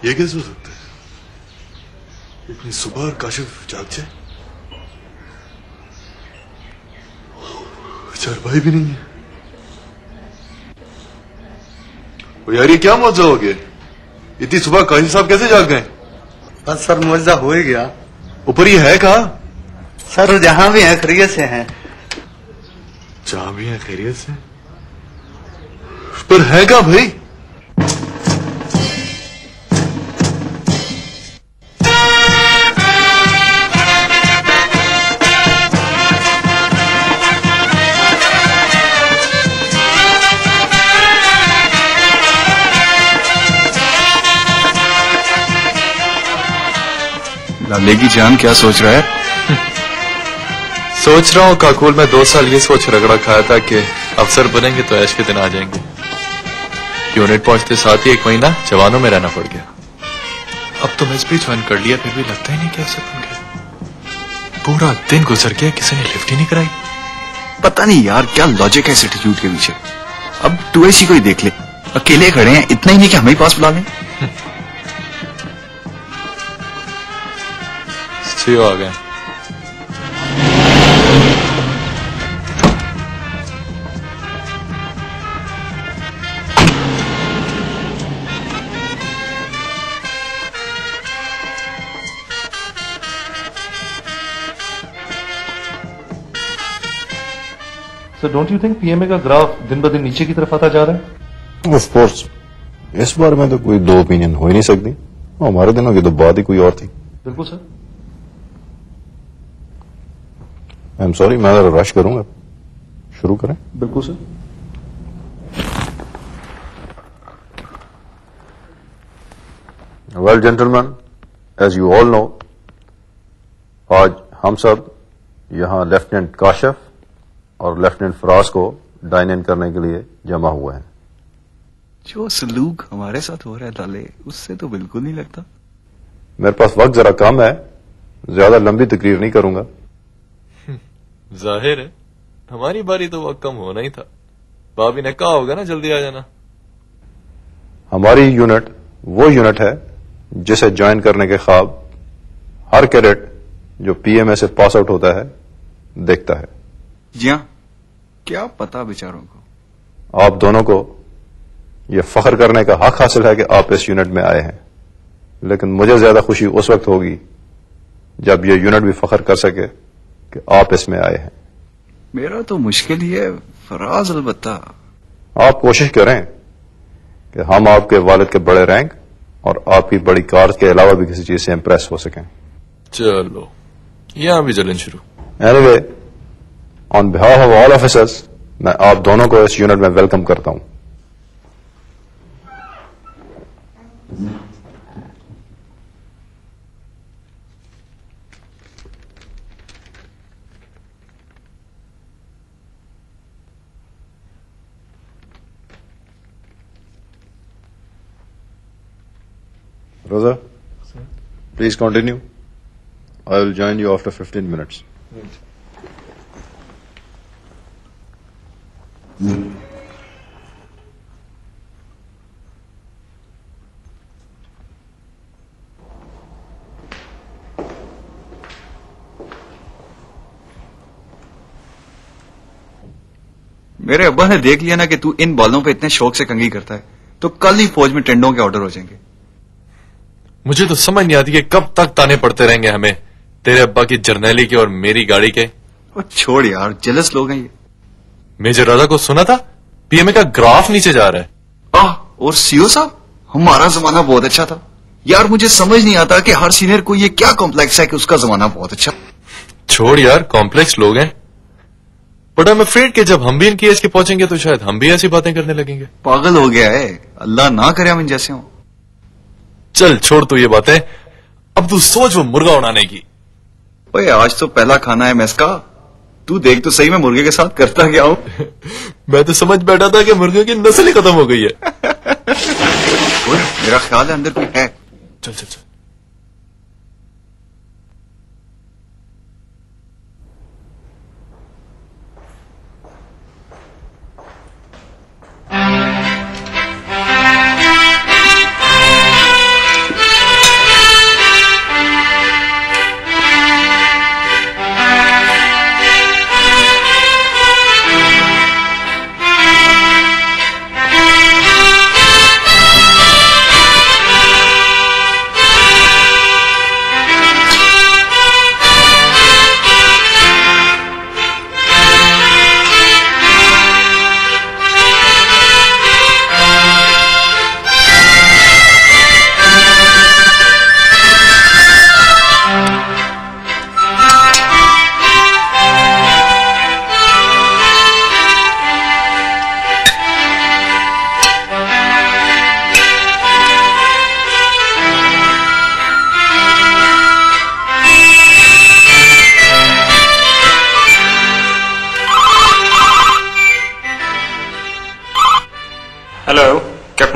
ये कैसे हो सकता है? इतनी सुबह और काशिफ जाग जाए? चारपाई भी नहीं है। ओ यार ये क्या मौजा हो गया? इतनी सुबह काशिफ साहब कैसे जाग गए? बस सर मौजा हो ही गया। ऊपर ये है कहाँ? सर जहां भी है खैरियत से हैं। जहां भी है खैरियत से? पर है कहाँ भाई? लाले की जान क्या सोच रहा है? सोच रहा हूँ काकुल में 2 साल ये सोच रगड़ा खाया था कि अफसर बनेंगे तो ऐश के दिन आ जाएंगे। यूनिट पहुंचते साथ ही 1 महीना जवानों में रहना पड़ गया। अब तो मैं भी ज्वाइन कर लिया, फिर भी लगता ही नहीं कि ऐसे बन गया। पूरा दिन गुजर गया, किसी ने लिफ्ट ही नहीं कराई। पता नहीं यार क्या लॉजिक है इस एटीट्यूड के पीछे। अब 2AC को ही देख ले, अकेले खड़े हैं, इतना ही नहीं कि हमें ही पास बुला लें। सीओ आ गए। So don't you think PMA का ग्राफ दिन ब दिन नीचे की तरफ आता जा रहा है? ऑफ कोर्स, इस बारे में तो कोई 2 ओपिनियन हो ही नहीं सकती। हमारे दिनों की तो बात ही कोई और थी। बिल्कुल सर। आई एम सॉरी, मैं जरा रश करूंगा। शुरू करें? बिल्कुल sir. Well gentleman, as you all know, आज हम सब यहां लेफ्टिनेंट काशिफ और लेफ्टिनेंट फराज को डाइन इन करने के लिए जमा हुए हैं। जो सलूक हमारे साथ हो रहा है लाले, उससे तो बिल्कुल नहीं लगता। मेरे पास वक्त जरा कम है, ज्यादा लंबी तकरीर नहीं करूंगा। जाहिर है हमारी बारी तो वक्त कम होना ही था। भाभी ने कहा होगा ना जल्दी आ जाना। हमारी यूनिट वो यूनिट है जिसे ज्वाइन करने के ख्वाब हर कैडेट जो PMA से पास आउट होता है देखता है। जी हाँ, क्या पता बेचारों को। आप दोनों को यह फख्र करने का हक हासिल है कि आप इस यूनिट में आए हैं, लेकिन मुझे ज्यादा खुशी उस वक्त होगी जब यह यूनिट भी फख्र कर सके कि आप इसमें आए हैं। मेरा तो मुश्किल ही है फराज, अलबत्ता आप कोशिश करें कि हम आपके वालिद के बड़े रैंक और आपकी बड़ी कार के अलावा भी किसी चीज से इंप्रेस हो सकें। चलो यहां भी जलन शुरू। Anyway, on behalf of all officers, मैं आप दोनों को इस यूनिट में वेलकम करता हूं। Rosa, please continue. I will join you after 15 minutes. मेरे अब्बा ने देख लिया ना कि तू इन बालों पे इतने शौक से कंघी करता है, तो कल ही फौज में टेंडों के ऑर्डर हो जाएंगे। मुझे तो समझ नहीं आती कि कब तक ताने पड़ते रहेंगे हमें, तेरे अब्बा की जर्नैली के और मेरी गाड़ी के। छोड़ यार, जेलस लोग हैं ये। मेजर राजा को सुना था PMA का ग्राफ नीचे जा रहा है। और सीओ साहब, हमारा जमाना बहुत अच्छा था यार। मुझे समझ नहीं आता कि हर सीनियर को ये क्या कॉम्प्लेक्स है कि उसका जमाना बहुत अच्छा। छोड़ यार, कॉम्प्लेक्स लोग हैं, बट आई एम अफ्रेड कि जब हम भी इनकी एज के पहुंचेंगे तो शायद हम भी ऐसी बातें करने लगेंगे। पागल हो गया है, अल्लाह ना करे हम इन जैसे हों। चल छोड़ तू ये बातें, अब तू सोच वो मुर्गा उड़ाने की। ओए आज तो पहला खाना है मेस का, तू देख तो सही मैं मुर्गे के साथ करता क्या हूं। मैं तो समझ बैठा था कि मुर्गे की नस्ल ही खत्म हो गई है। मेरा ख्याल है अंदर कोई है। चल चल चल।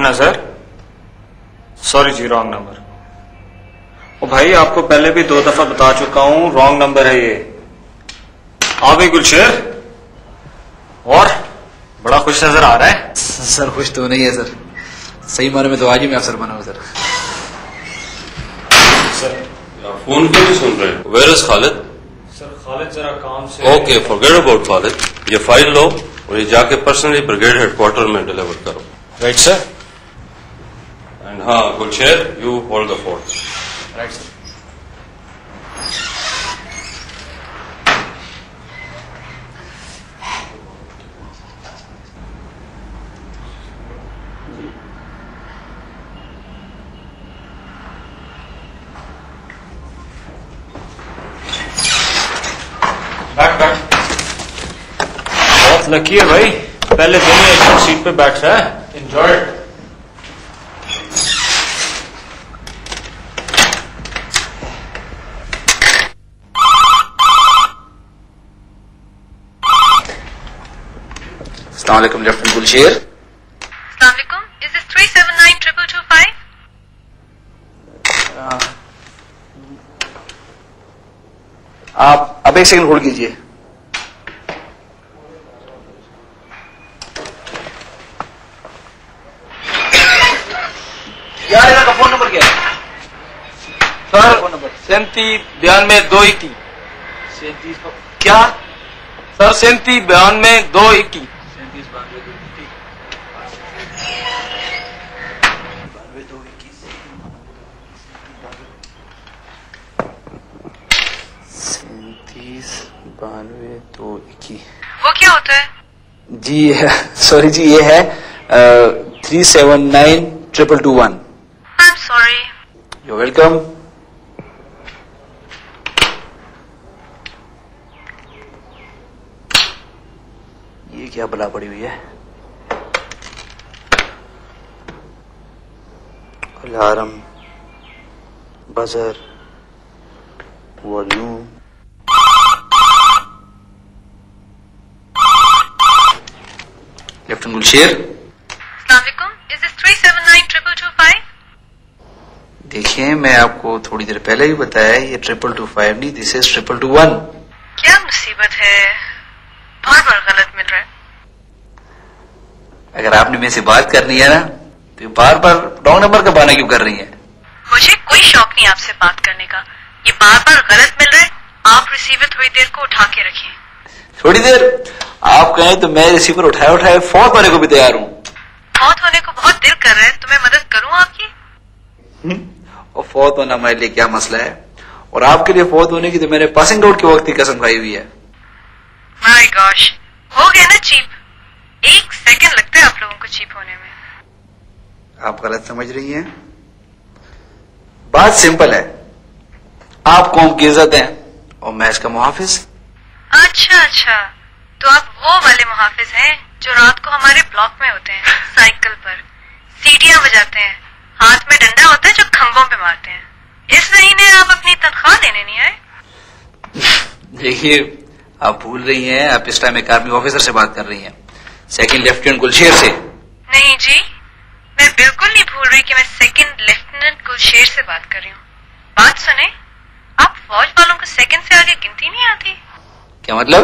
है सर? सॉरी जी, रॉन्ग नंबर। ओ भाई, आपको पहले भी 2 दफा बता चुका हूं, रॉन्ग नंबर है ये। आ गई गुलशेर, और बड़ा खुश नजर आ रहा है। सर खुश तो नहीं है सर, सही माने में तो आज ही मैं अफसर बना हूं सर। फोन क्यों नहीं सुन रहे? Where is Khalid? Sir Khalid जरा काम से। Okay, forget about Khalid. ये फाइल लो और ये जाके पर्सनली ब्रिगेड हेडक्वार्टर में डिलीवर करो। Right sir. एंड हाँ Gulsher, you hold the fort. Right sir. बहुत लकी है भाई, पहले दिन ही अच्छी सीट पे बैठा है। एंजॉय। अस्सलाम वालेकुम लेफ्टिनेंट गुलशेर। अस्सलाम वालेकुम, इज दिस 379-2225? आप अब एक सेकंड होल्ड कीजिए। यार इनका फोन नंबर क्या है? सर 379221। क्या? सर 379221। वो क्या होता है? जी सॉरी जी, ये है 3792221। I am sorry. You welcome. ये क्या बला पड़ी हुई है? Alarm, buzzer, volume. Lieutenant Gulsher. अस्सलाम वालेकुम, इज दिस 379-2225? देखिए, मैं आपको थोड़ी देर पहले ही बताया, ये 2225 नहीं, दिस इज 2221। क्या मुसीबत है, बार बार गलत मिल रहा है। अगर आपने मेरे से बात करनी है ना, तो बार बार रॉन्ग नंबर का बहाना क्यों कर रही है? मुझे कोई शौक नहीं आपसे बात करने का, ये बार बार गलत मिल रहा है। आप रिसीवर थोड़ी देर को उठा के रखिए। थोड़ी देर? आप कहें तो मैं रिसीवर उठाए उठाए फौत होने को भी तैयार हूँ। फौत होने को बहुत दिल कर रहा है, तो मैं मदद करूँ आपकी? और फौत होना हमारे लिए क्या मसला है, और आपके लिए फौत होने की तो मैंने पासिंग आउट के वक्त की कसम खाई हुई है। माय गॉश, हो गया ना चीप। 1 सेकंड लगता है आप लोगों को चीप होने में। आप गलत समझ रही हैं। बात सिंपल है, आप कौम की इज्जत हैं और मैं इसका मुहाफिज। अच्छा, तो आप वो वाले मुहाफिज हैं जो रात को हमारे ब्लॉक में होते हैं, साइकिल पर सीटियां बजाते हैं, हाथ में डंडा होता है जो खंभों पे मारते हैं। इस महीने आप अपनी तनख्वाह देने नहीं आए? देखिए, आप भूल रही हैं, आप इस टाइम एक आर्मी ऑफिसर से बात कर रही हैं, सेकंड लेफ्टिनेंट गुलशेर से। नहीं जी, मैं बिल्कुल नहीं भूल रही कि मैं सेकंड लेफ्टिनेंट गुलशेर से बात कर रही हूँ। बात सुने, आप फौज वालों को सेकंड से आगे गिनती नहीं आती। क्या मतलब?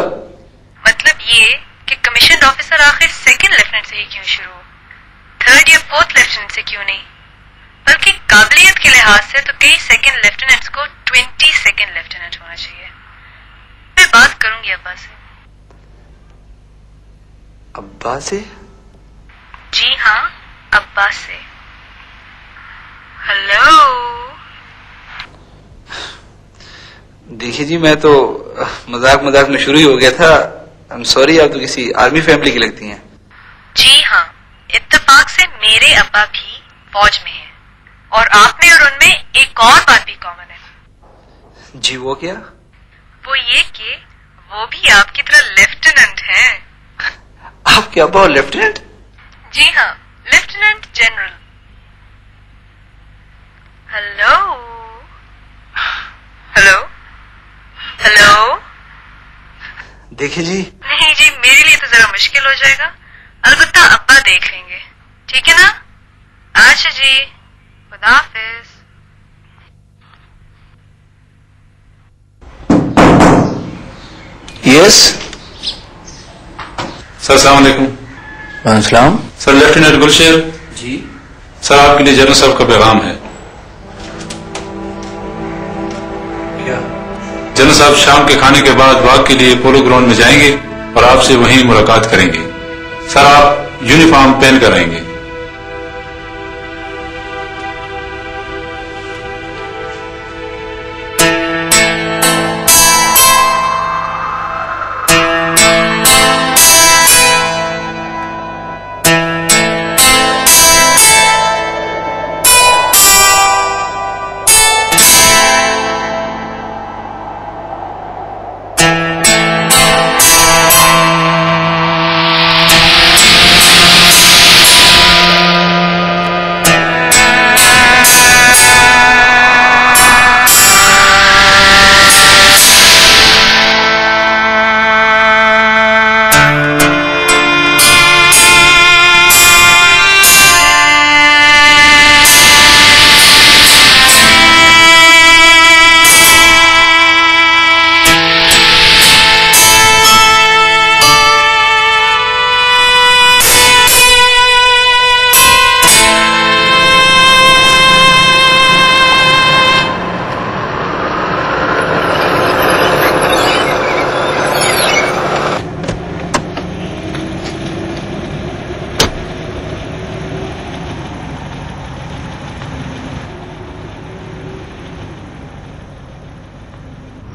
मतलब ये कि कमीशन ऑफिसर आखिर सेकंड लेफ्टिनेंट से ही क्यों शुरू हो, थर्ड या फोर्थ लेफ्टिनेंट से क्यों नहीं? बल्कि काबिलियत के लिहाज से तो कई सेकंड लेफ्टिनेंट्स को 20 सेकंड लेफ्टिनेंट होना चाहिए। मैं बात करूंगी अब्बा से। अब्बा से? जी हाँ, अब्बा से। हेलो। देखिए जी, मैं तो मजाक में शुरू ही हो गया था। आई एम सॉरी, आप तो किसी आर्मी फैमिली की लगती हैं। जी हाँ, इत्तेफाक से मेरे अब्बा भी फौज में हैं, और आप में और उनमें एक और बात भी कॉमन है। जी वो क्या? वो ये कि वो भी आपकी तरह लेफ्टिनेंट हैं। आपके अब्बा लेफ्टिनेंट? जी हाँ, lieutenant general. Hello hello hello. देखिए जी। नहीं जी, मेरे लिए तो जरा मुश्किल हो जाएगा, अलबत्ता अब्बा देख लेंगे, ठीक है ना? अच्छा जी, खुदा हाफिज। यस सर, अस्सलाम वालेकुम। वालेकुम। सर, लेफ्टिनेंट गुलशेर जी सर, आपके लिए जनरल साहब का पैगाम है। क्या? जनरल साहब शाम के खाने के बाद वॉक के लिए पोलो ग्राउंड में जाएंगे और आपसे वहीं मुलाकात करेंगे। सर, आप यूनिफॉर्म पहन कर आएंगे।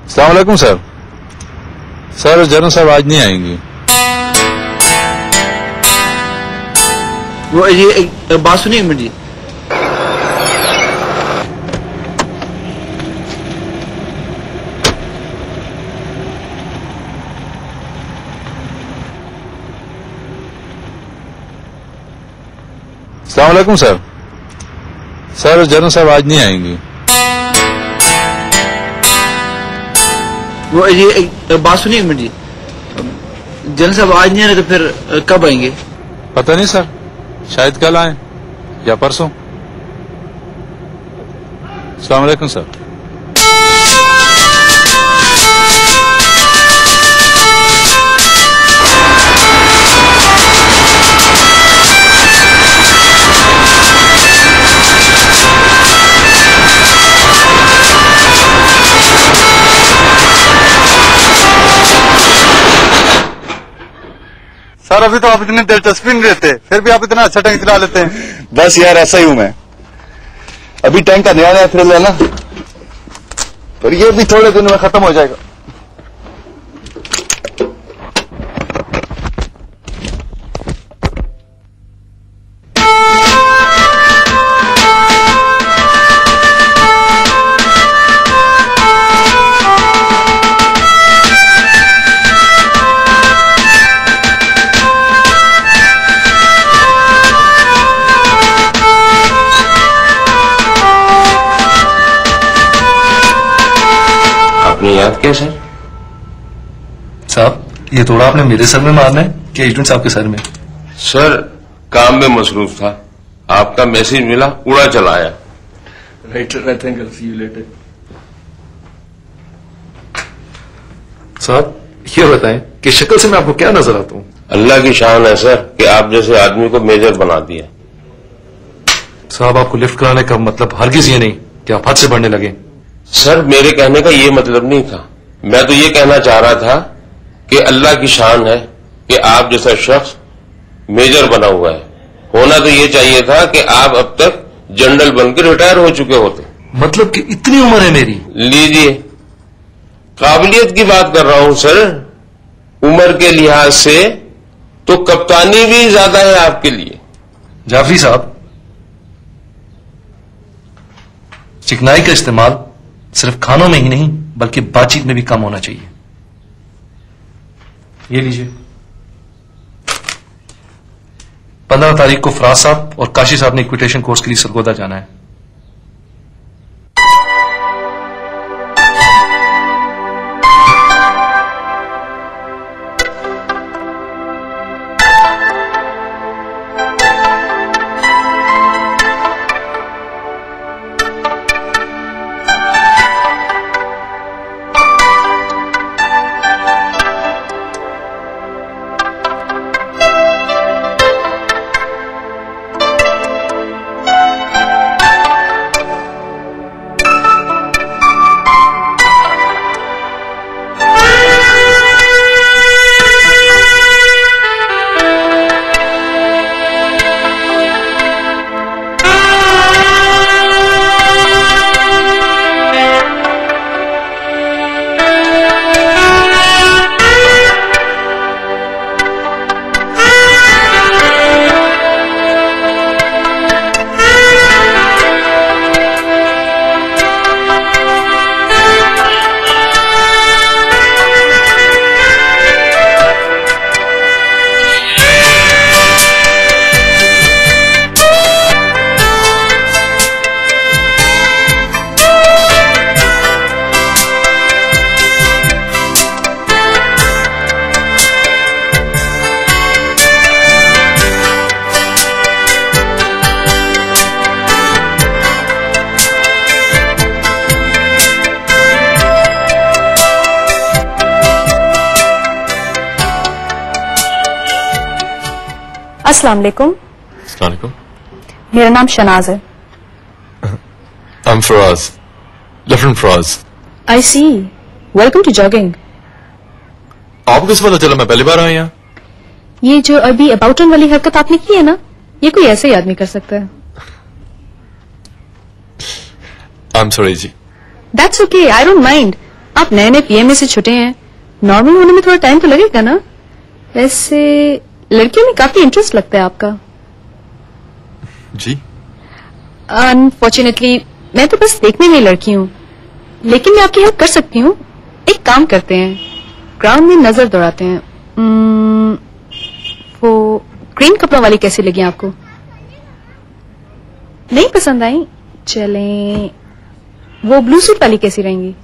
अस्सलाम वालेकुम सर। सर, जनरल साहब आज नहीं आएंगे। वो ये बात सुनिए मिनट जी। अस्सलाम वालेकुम सर। सर, जनरल साहब आज नहीं आएंगे। वो ये बात सुनिए मिनट जी। जनरल साहब आज नहीं आ रहे तो फिर कब आएंगे? पता नहीं सर, शायद कल आए या परसों। अस्सलाम वालेकुम सर। सर, अभी तो आप इतनी दिलचस्पी नहीं लेते, फिर भी आप इतना अच्छा टैंक चला लेते हैं। बस यार, ऐसा ही हूं मैं। अभी टैंक का नया थ्रिल है ना, पर ये भी थोड़े दिनों में खत्म हो जाएगा। याद क्या सर? साहब, ये थोड़ा आपने मेरे सर में मारना है कि एजेंट साहब के सर में? सर, काम में मसरूफ था, आपका मैसेज मिला, उड़ा चला आया। Right, I think I see you later. साहब, ये बताएं कि शक्ल से मैं आपको क्या नजर आता हूं? अल्लाह की शान है सर कि आप जैसे आदमी को मेजर बना दिया। साहब, आपको लिफ्ट कराने का मतलब हरगिज ये नहीं कि आप हद से बढ़ने लगे। सर, मेरे कहने का ये मतलब नहीं था। मैं तो ये कहना चाह रहा था कि अल्लाह की शान है कि आप जैसा शख्स मेजर बना हुआ है। होना तो ये चाहिए था कि आप अब तक जनरल बनकर रिटायर हो चुके होते। मतलब कि इतनी उम्र है मेरी? लीजिए, काबिलियत की बात कर रहा हूं सर। उम्र के लिहाज से तो कप्तानी भी ज्यादा है आपके लिए। जाफरी साहब, चिकनाई का इस्तेमाल सिर्फ खानों में ही नहीं बल्कि बातचीत में भी कम होना चाहिए। ये लीजिए, 15 तारीख को फराज साहब और काशी साहब ने इक्विटेशन कोर्स के लिए सरगोदा जाना है। अस्सलाम वालेकुम। अस्सलाम वालेकुम। मेरा नाम शनाज है। I'm Faraz, Lieutenant Faraz. I see. Welcome to jogging. आपको किस पता चला मैं पहली बार आया यहाँ? ये जो अभी अबाउट वाली हरकत आपने की है ना, ये कोई ऐसे ही आदमी कर सकता है। I'm sorry ji. That's okay. I don't mind. आप नए नए पीएमए से छुटे हैं, नॉर्मल होने में थोड़ा टाइम तो लगेगा ना। वैसे लड़कियों में काफी इंटरेस्ट लगता है आपका। जी। अनफॉर्चुनेटली मैं तो बस देखने में लड़की हूँ, लेकिन मैं आपकी हेल्प कर सकती हूँ। एक काम करते हैं, ग्राउंड में नजर दौड़ाते हैं। वो ग्रीन कपड़ों वाली कैसी लगी आपको? नहीं पसंद आई? चलें वो ब्लू सूट वाली कैसी रहेंगी?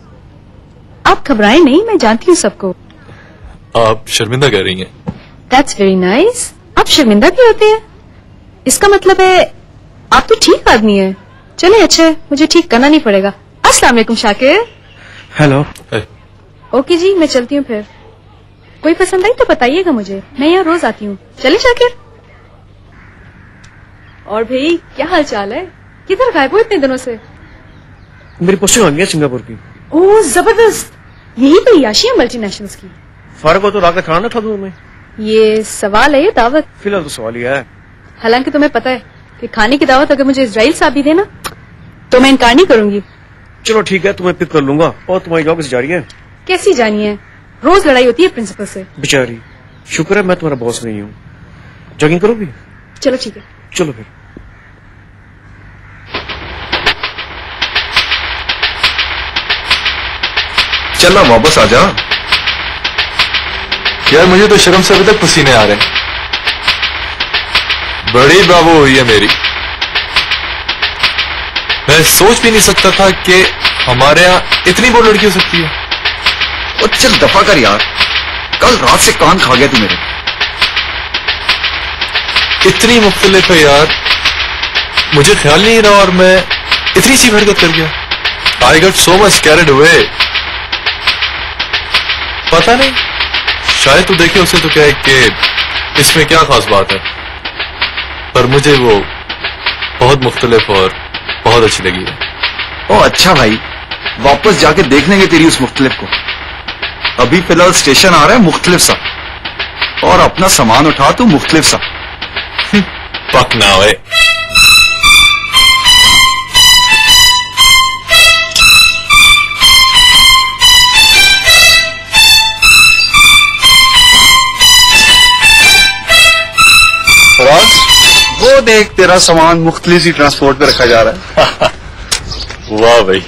आप घबराएं नहीं, मैं जानती हूँ सबको। आप शर्मिंदा कह रही हैं। That's very nice. आप शर्मिंदा भी होते हैं? इसका मतलब है आप तो ठीक आदमी है। चले अच्छा है, मुझे ठीक करना नहीं पड़ेगा। अस्सलाम वालेकुम शाकिर। हेलो। ओके जी, मैं चलती हूँ फिर। कोई पसंद आई तो बताइएगा मुझे, मैं यहाँ रोज आती हूँ। चले शाकिर। और भाई क्या हाल चाल है? किधर गायब हो इतने दिनों से? मेरी पोस्टिंग आ गई है सिंगापुर की। ओह जबरदस्त, यही तो याशी है मल्टीनेशनल्स की। फारूक को तो रात का खाना ना खा दूं मैं। ये सवाल है, ये दावत? फिलहाल तो सवाल ही है। हालांकि तुम्हें पता है कि खाने की दावत अगर मुझे इजराइल साहब भी देना तो मैं इनकार नहीं करूंगी। चलो ठीक है, तुम्हें पिक कर लूंगा। और तुम्हारी जॉब कैसी जा रही है? कैसी जानी है, रोज लड़ाई होती है प्रिंसिपल से। बेचारी, शुक्र है मैं तुम्हारा बॉस नहीं हूँ। जॉगिंग करोगी? चलो ठीक है। चलो फिर। चल वापस आ जा। यार मुझे तो शर्म से अभी तक पसीने आ रहे हैं। बड़ी ब्रावो हुई है मेरी। मैं सोच भी नहीं सकता था कि हमारे यहाँ इतनी बोल लड़की हो सकती है। और चल दफा कर यार, कल रात से कान खा गया तू मेरे। इतनी मुख्तलिफ है यार, मुझे ख्याल नहीं रहा और मैं इतनी सी हरकत कर गया। I got so much carried away. पता नहीं, शायद तू देखे उसे तो कहे कि इसमें क्या खास बात है, पर मुझे वो बहुत मुख्तलिफ और बहुत अच्छी लगी है। ओ अच्छा भाई, वापस जाके देख लेंगे तेरी उस मुख्तलिफ को। अभी फिलहाल स्टेशन आ रहा है मुख्तलिफ सा, और अपना सामान उठा तू मुख्तलिफ सा। पकना हुए। वो देख तेरा सामान मुख्तलिफ सी ट्रांसपोर्ट पे रखा जा रहा है। वाह भाई।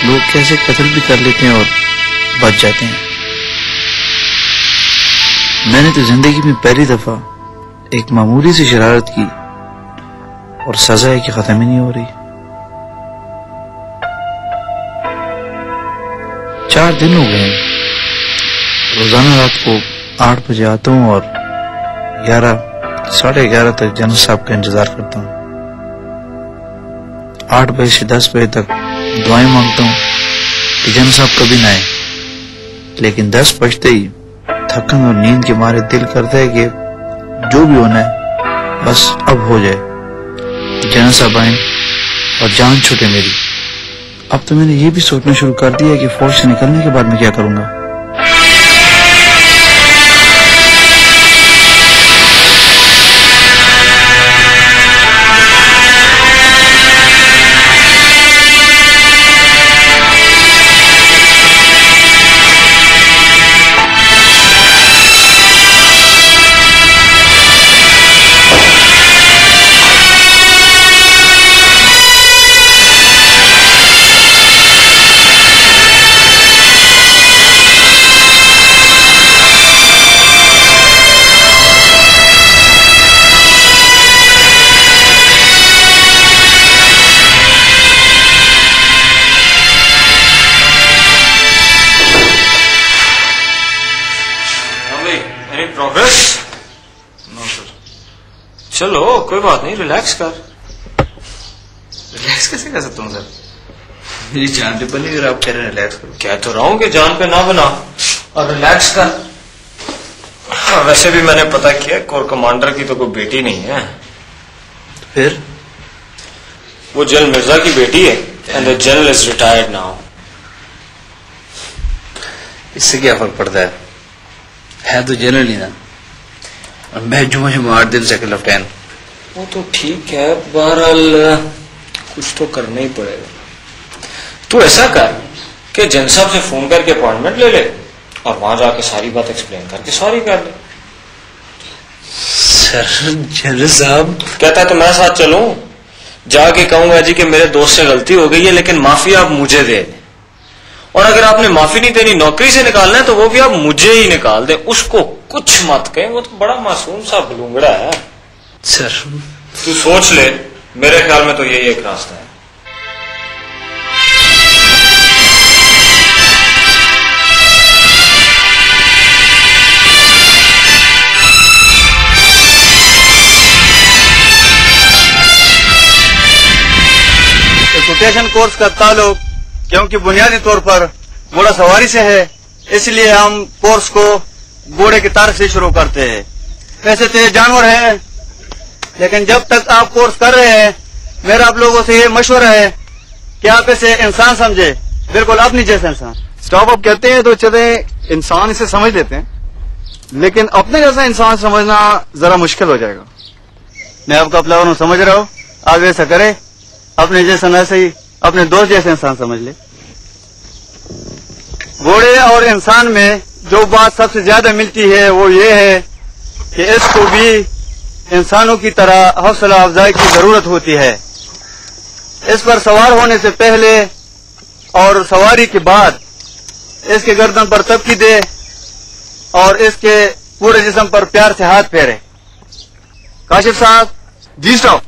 लोग कैसे कत्ल भी कर लेते हैं और बच जाते हैं। मैंने तो जिंदगी में पहली दफा एक मामूली सी शरारत की और सजा है कि खत्म ही नहीं हो रही। 4 दिन हो गए रोजाना रात को 8 बजे आता हूँ और 11, 11:30 तक जनरल साहब का इंतजार करता हूँ। 8 बजे से 10 बजे तक दुआएं मांगता हूँ कि जनरल साहब कभी ना आए, लेकिन 10 बजते ही थकन और नींद के मारे दिल करता है कि जो भी होना है बस अब हो जाए, जनरल साहब आए और जान छूटे मेरी। अब तो मैंने ये भी सोचना शुरू कर दिया कि फौज से निकलने के बाद मैं क्या करूंगा। प्रोग्रेस? No sir. चलो कोई बात नहीं, रिलैक्स कर। रिलैक्स कैसे कर सकता हूँ सर? मेरी जान पे बनी अगर आप कह रहे हैं रिलैक्स करो। कह तो रहा हूँ कि जान पे ना बना और रिलैक्स कर। हाँ, वैसे भी मैंने पता किया कोर कमांडर की तो कोई बेटी नहीं है। फिर वो जनरल मिर्जा की बेटी है and the general is retired now. इससे क्या फर्क पड़ता है तो जनरल ही ना, और मैं जो मुझे 8 दिन सेकंड लेफ्टिनेंट। वो तो ठीक है, बहरहाल कुछ तो करना ही पड़ेगा। तू ऐसा कर कि जनरल साहब से फोन करके अपॉइंटमेंट ले ले और वहां जाके सारी बात एक्सप्लेन करके सॉरी कर ले। सर जनरल साहब कहता है तो मैं साथ चलूं, जाके कहूंगा जी कि मेरे दोस्त से गलती हो गई है लेकिन माफी आप मुझे दे दें, और अगर आपने माफी नहीं देनी नौकरी से निकालना है तो वो भी आप मुझे ही निकाल दें, उसको कुछ मत कहें। वो तो बड़ा मासूम सा बलूंगड़ा है। सर तू सोच ले, मेरे ख्याल में तो यही एक रास्ता है। एजुकेशन कोर्स का ताल्लुक क्योंकि बुनियादी तौर पर घोड़ा सवारी से है, इसलिए हम कोर्स को घोड़े की तारीख से शुरू करते हैं। वैसे तो ये जानवर है, लेकिन जब तक आप कोर्स कर रहे हैं मेरा आप लोगों से ये मशवरा है कि आप इसे इंसान समझे, बिल्कुल अपनी जैसे इंसान। स्टॉप आप कहते हैं तो चले इंसान इसे समझ लेते हैं, लेकिन अपने जैसा इंसान समझना जरा मुश्किल हो जाएगा। मैं आपको अपना समझ रहा हूँ, आप ऐसा करें, अपने जैसा न सही अपने दोस्त जैसे इंसान समझ ले। घोड़े और इंसान में जो बात सबसे ज्यादा मिलती है वो ये है कि इसको भी इंसानों की तरह हौसला अफजाई की जरूरत होती है। इस पर सवार होने से पहले और सवारी के बाद इसके गर्दन पर तबकी दे और इसके पूरे जिस्म पर प्यार से हाथ फेरे। काशिफ साहब। जी स्टॉप।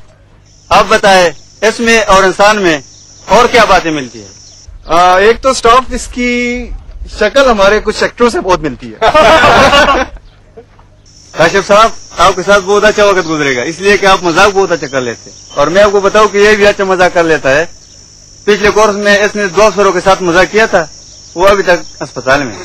आप बताएं इसमें और इंसान में और क्या बातें मिलती है? एक तो स्टॉप इसकी शक्ल हमारे कुछ सेक्टरों से बहुत मिलती है। काशिफ साहब आपके साथ बहुत अच्छा वक्त गुजरेगा, इसलिए कि आप मजाक बहुत अच्छा कर लेते हैं, और मैं आपको बताऊं कि ये भी अच्छा मजाक कर लेता है। पिछले कोर्स में इसने 2 अफसरों के साथ मजाक किया था, वो अभी तक अस्पताल में।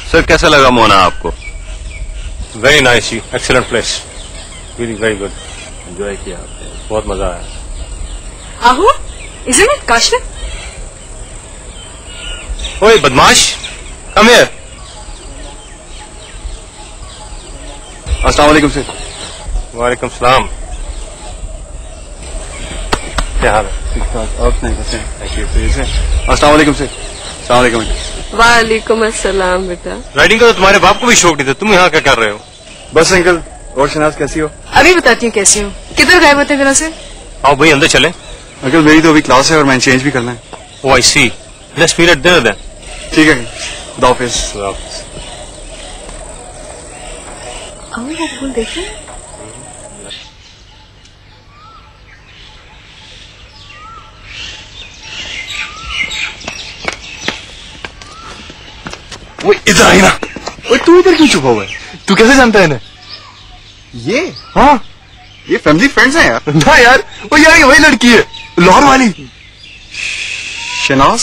सर कैसा लगा मोना आपको? वेरी नाइस जी, excellent place, really very good, enjoy किया आपने, बहुत मजा आया। आहो, isn't it Kashif? ओए बदमाश, कम हियर। अस्सलाम वालेकुम सर। वालेकुम सलाम। क्या हाल है? ठीक ठाक, आप नहीं कैसे? Thank you. अस्सलाम वालेकुम सर। अस्सलाम वालेकुम। वालेकुम अस्सलाम बेटा। राइडिंग का तो तुम्हारे बाप को भी शौक नहीं था, तुम यहाँ क्या कर रहे हो? बस अंकल। और शनाज कैसी हो? अभी बताती हूँ कैसी हूँ। किधर गए होते मेरा से? आओ भाई अंदर चले। अंकल मेरी तो अभी क्लास है और मैंने चेंज भी करना है। Oh I see, let's meet at dinner then. ठीक है, खुदा हाफिज़। वो फूल देखिए। वो इधर आई ना। वो तू इधर क्यों छुपा हुआ है? तू कैसे जानता है इन्हें? ये? हाँ, ये फैमिली फ्रेंड्स हैं यार। ना यार, वो यार वही लड़की है, लाहौर वाली शनाज।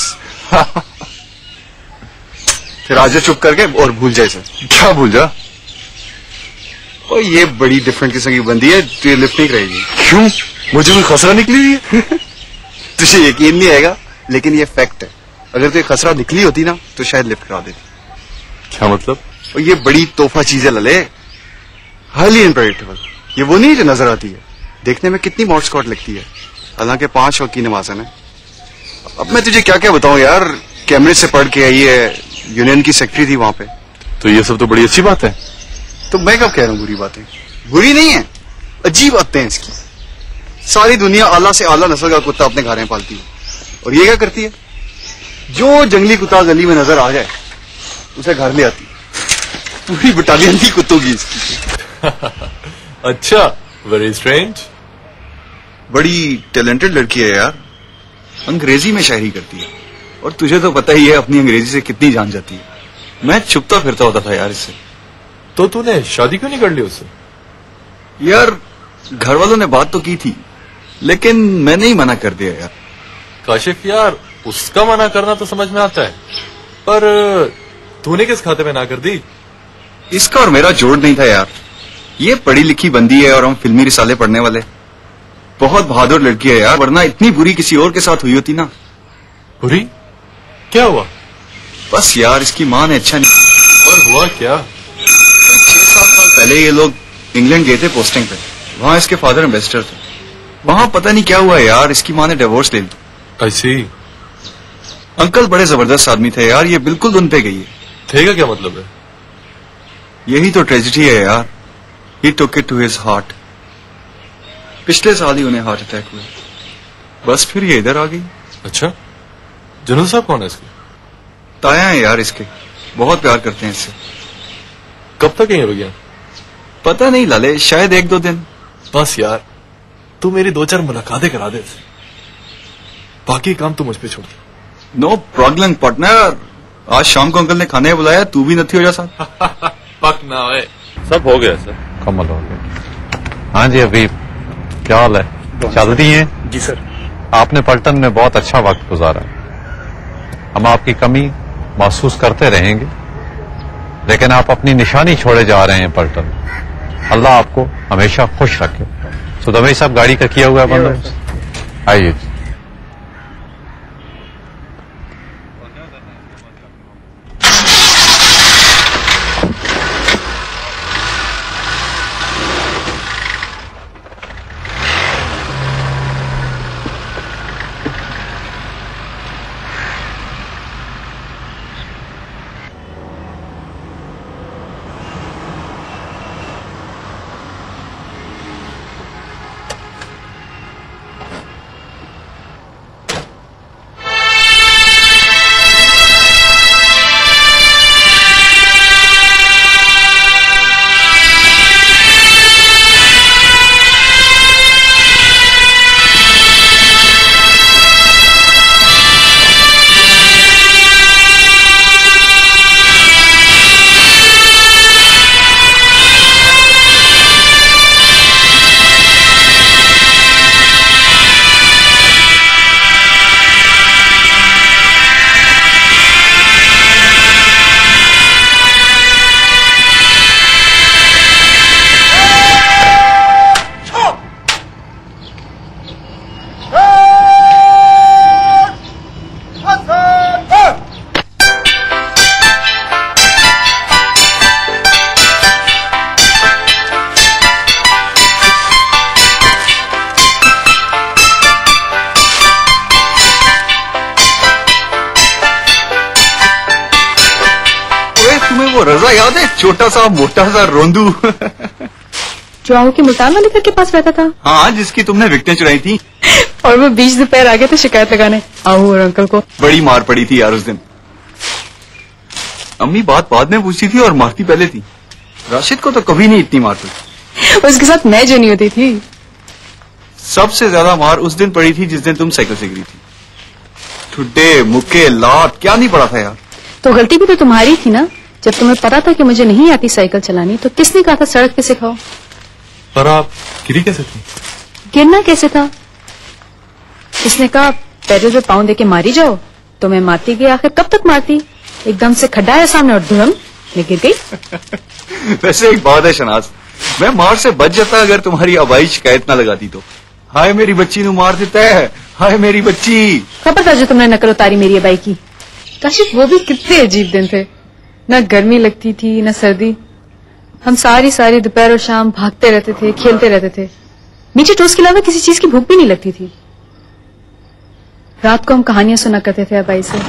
फिर आजा चुप करके और भूल जाए सर। क्या भूल जा? और ये बड़ी डिफरेंट किस्म की बंदी है, तो ये लिफ्ट नहीं करेगी। क्यों? मुझे कोई खसरा निकली है? तुझे यकीन नहीं आएगा, लेकिन ये फैक्ट है। अगर तो ये खसरा निकली होती ना तो शायद लिफ्ट करा देती। क्या मतलब? और ये बड़ी तोहफा चीज है लले, हाईली अनप्रेडिक्टेबल। ये वो नहीं जो नजर आती है, देखने में कितनी मॉड स्कॉट लगती है, हालांकि 5 वक्त की नमाज़न है। अब मैं तुझे क्या क्या बताऊं यार, कैमरे से पढ़ के आई है, यूनियन की सेक्रेटरी थी वहां पे। तो ये सब तो बड़ी अच्छी बात है। तो मैं कब कह रहा हूँ बुरी बातें? बुरी नहीं है, अजीब बातें हैं इसकी। सारी दुनिया आला से आला नस्ल का कुत्ता अपने घर में पालती है, और ये क्या करती है? जो जंगली कुत्ता गली में नजर आ जाए उसे घर ले आती है। पूरी बटालियन थी कुत्तों की इसकी। अच्छा, वेरी स्ट्रेंज। बड़ी टैलेंटेड लड़की है यार, अंग्रेजी में शायरी करती है, और तुझे तो पता ही है अपनी अंग्रेजी से कितनी जान जाती है। मैं छुपता फिरता होता था यार इससे। तो तूने शादी क्यों नहीं कर ली उससे? यार घर वालों ने बात तो की थी, लेकिन मैंने ही मना कर दिया यार। काशिफ यार, उसका मना करना तो समझ में आता है, पर तूने किस खाते में ना कर दी? इसका और मेरा जोड़ नहीं था यार। ये पढ़ी लिखी बंदी है और हम फिल्मी रिसाले पढ़ने वाले। बहुत बहादुर लड़की है यार, वरना इतनी बुरी किसी और के साथ हुई होती ना। बुरी? क्या हुआ? बस यार इसकी माँ ने अच्छा नहीं। और हुआ क्या? 6-7 साल पहले ये लोग इंग्लैंड गए थे पोस्टिंग पे। वहां इसके फादर एम्बेसडर थे। वहां पता नहीं क्या हुआ यार, इसकी माँ ने डिवोर्स ले ली। आई सी। अंकल बड़े जबरदस्त आदमी थे यार, ये बिल्कुल उन पे गई है। थे का क्या मतलब है? यही तो ट्रेजेडी है यार। He took it to his heart. पिछले साल ही उन्हें हार्ट अटैक हुआ, बस फिर ये इधर आ गई। अच्छा, जुनून साहब कौन है इसके? ताया है यार इसके, बहुत प्यार करते हैं इससे। कब तक यहीं रुक? पता नहीं लाले, शायद 1-2 दिन। बस यार, तू मेरी 2-4 मुलाकातें करा दे, बाकी काम तू मुझ पे छोड़ दे। No problem partner. आज शाम को अंकल ने खाने बुलाया, तू भी नथी हो जा साथ। पक ना है। सब हो गया सर। कमल हो गया। हाँ जी अभी क्या हाल है? चलती हैं? जी सर। आपने पलटन में बहुत अच्छा वक्त गुजारा। हम आपकी कमी महसूस करते रहेंगे, लेकिन आप अपनी निशानी छोड़े जा रहे हैं पलटन। अल्लाह आपको हमेशा खुश रखे। सुदमे साहब गाड़ी का किया हुआ है बंदोबस्त? आइए। वो रजा याद है, छोटा सा मोटा सा रोंदू? जो आहू के मुल्तान वाले घर के पास रहता था। हाँ, जिसकी तुमने विकटें चुराई थी। और वो बीच दोपहर आ गए थे शिकायत लगाने आहू और अंकल को। बड़ी मार पड़ी थी यार उस दिन। अम्मी बात बाद में पूछती थी और मारती पहले थी। राशिद को तो कभी नहीं इतनी मार पड़ी। उसके साथ मैं जो नहीं होती थी। सबसे ज्यादा मार उस दिन पड़ी थी जिस दिन तुम साइकिल से गिरी थी। ठुड्डे, मुक्के, लात, क्या नहीं पड़ा था यार। तो गलती भी तो तुम्हारी थी ना। जब तुम्हें पता था कि मुझे नहीं आती साइकिल चलानी तो किसने कहा था सड़क पे सिखाओ। पर आप गिरी कैसे थी? गिरना कैसे था? इसने कहा पैदल पे पाँव देके मारी जाओ। तो मैं मारती गई, आखिर कब तक मारती। एकदम से खड्डा है सामने और धुरम मैं गिर गई। वैसे एक बात है शनाज, मैं मार से बच जाता अगर तुम्हारी आबाई शिकायत ना लगाती तो। हाय मेरी बच्ची नु मार देता है, हाय मेरी बच्ची। खबर था जो तुमने नकल उतारी मेरी अबाई की। काशिफ वो भी कितने अजीब दिन थे। न गर्मी लगती थी न सर्दी। हम सारी दोपहर और शाम भागते रहते थे, खेलते रहते थे। मीठे टोस्ट के अलावा किसी चीज की भूख भी नहीं लगती थी। रात को हम कहानियां सुना करते थे अबाई से।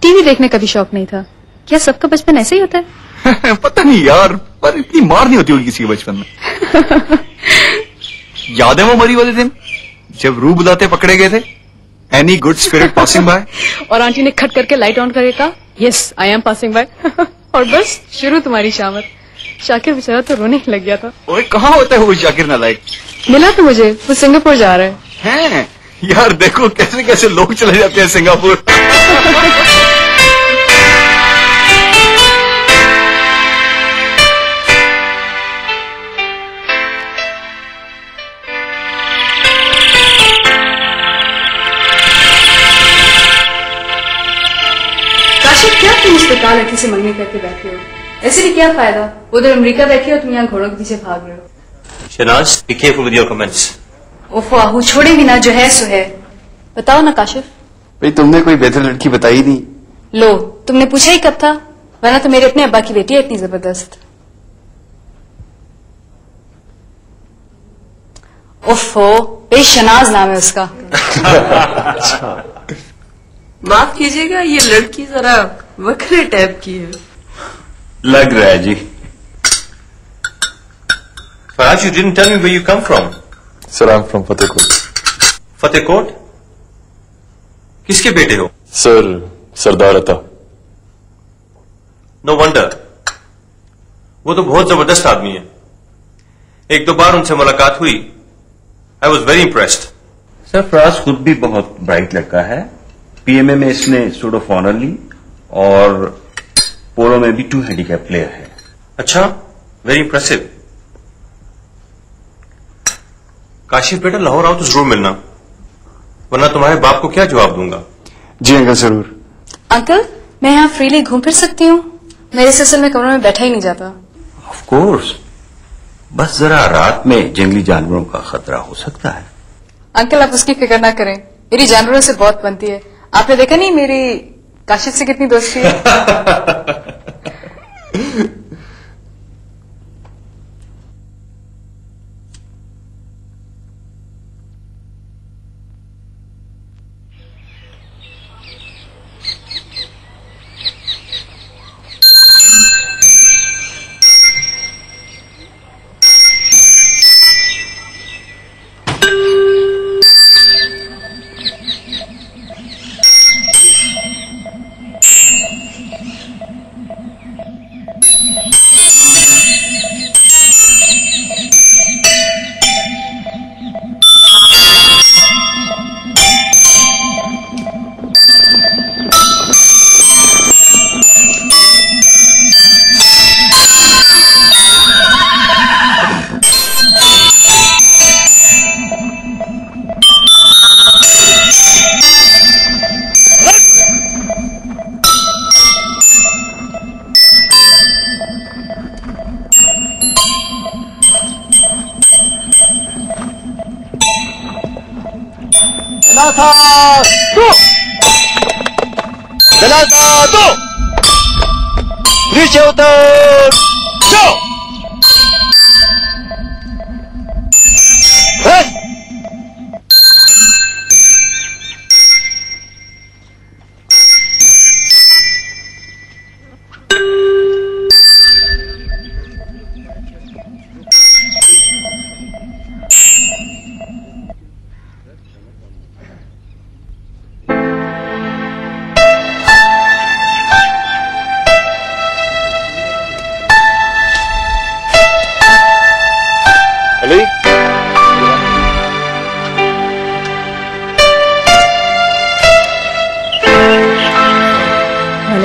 टीवी देखने का भी शौक नहीं था। क्या सबका बचपन ऐसे ही होता है? पता नहीं यार, पर इतनी मार नहीं होती होगी किसी के बचपन में। याद है वो मरी वाले दिन जब रू बुलाते पकड़े गए थे? Any good spirit passing by? और आंटी ने खट करके लाइट ऑन करके कहा yes I am passing by. और बस शुरू तुम्हारी शामत। शाकिर बेचारा तो रोने ही लग गया था। ओए कहाँ होता है वो शाकिर नालायक? मिला तो मुझे, वो सिंगापुर जा रहा है। यार देखो कैसे कैसे लोग चले जाते हैं सिंगापुर। क्या तुम उस बेकार लड़की से मंगनी करके बैठे हो? ऐसे भी क्या फायदा, उधर अमेरिका बैठी हो, तुम यहाँ घोड़ों के पीछे भाग रहे हो। Shahnaz, be careful with your comments. ओफो आहू, छोड़ेंगे ना, जो है सो है। बताओ ना काशिफ। भाई तुमने कोई बेहतर लड़की बताई नहीं। लो, तुमने पूछा ही कब था? वरना तो मेरे अपने अब्बा की बेटी है इतनी जबरदस्त। ओफो, शनाज नाम है उसका। माफ कीजिएगा, ये लड़की जरा वक्रे टाइप की है। लग रहा है जी। Faraj, you didn't tell me where you come from. Sir, I'm from Fatehkot. फतेहकोट? किसके बेटे हो? Sir, Sardar Ata. No wonder. वो तो बहुत जबरदस्त आदमी है। एक दो बार उनसे मुलाकात हुई। I was very impressed. Sir, Faraz खुद भी बहुत ब्राइट लड़का है। पीएमए में इसने सूट ऑफ ऑनर ली और पोलो में भी 2 हैंडीकैप प्लेयर है। अच्छा, वेरी इंप्रेसिव। काशिफ बेटा, लाहौर आओ तो जरूर मिलना, वरना तुम्हारे बाप को क्या जवाब दूंगा। जी अंकल जरूर। अंकल, मैं यहाँ फ्रीली घूम फिर सकती हूँ? मेरे से असल में कमरे में बैठा ही नहीं जाता। ऑफ कोर्स, बस जरा रात में जंगली जानवरों का खतरा हो सकता है। अंकल आप उसकी फिक्र ना करें, मेरी जानवरों से बहुत बनती है। आपने देखा नहीं मेरी काशिफ से कितनी दोस्ती है। नीचे उतर जाओ।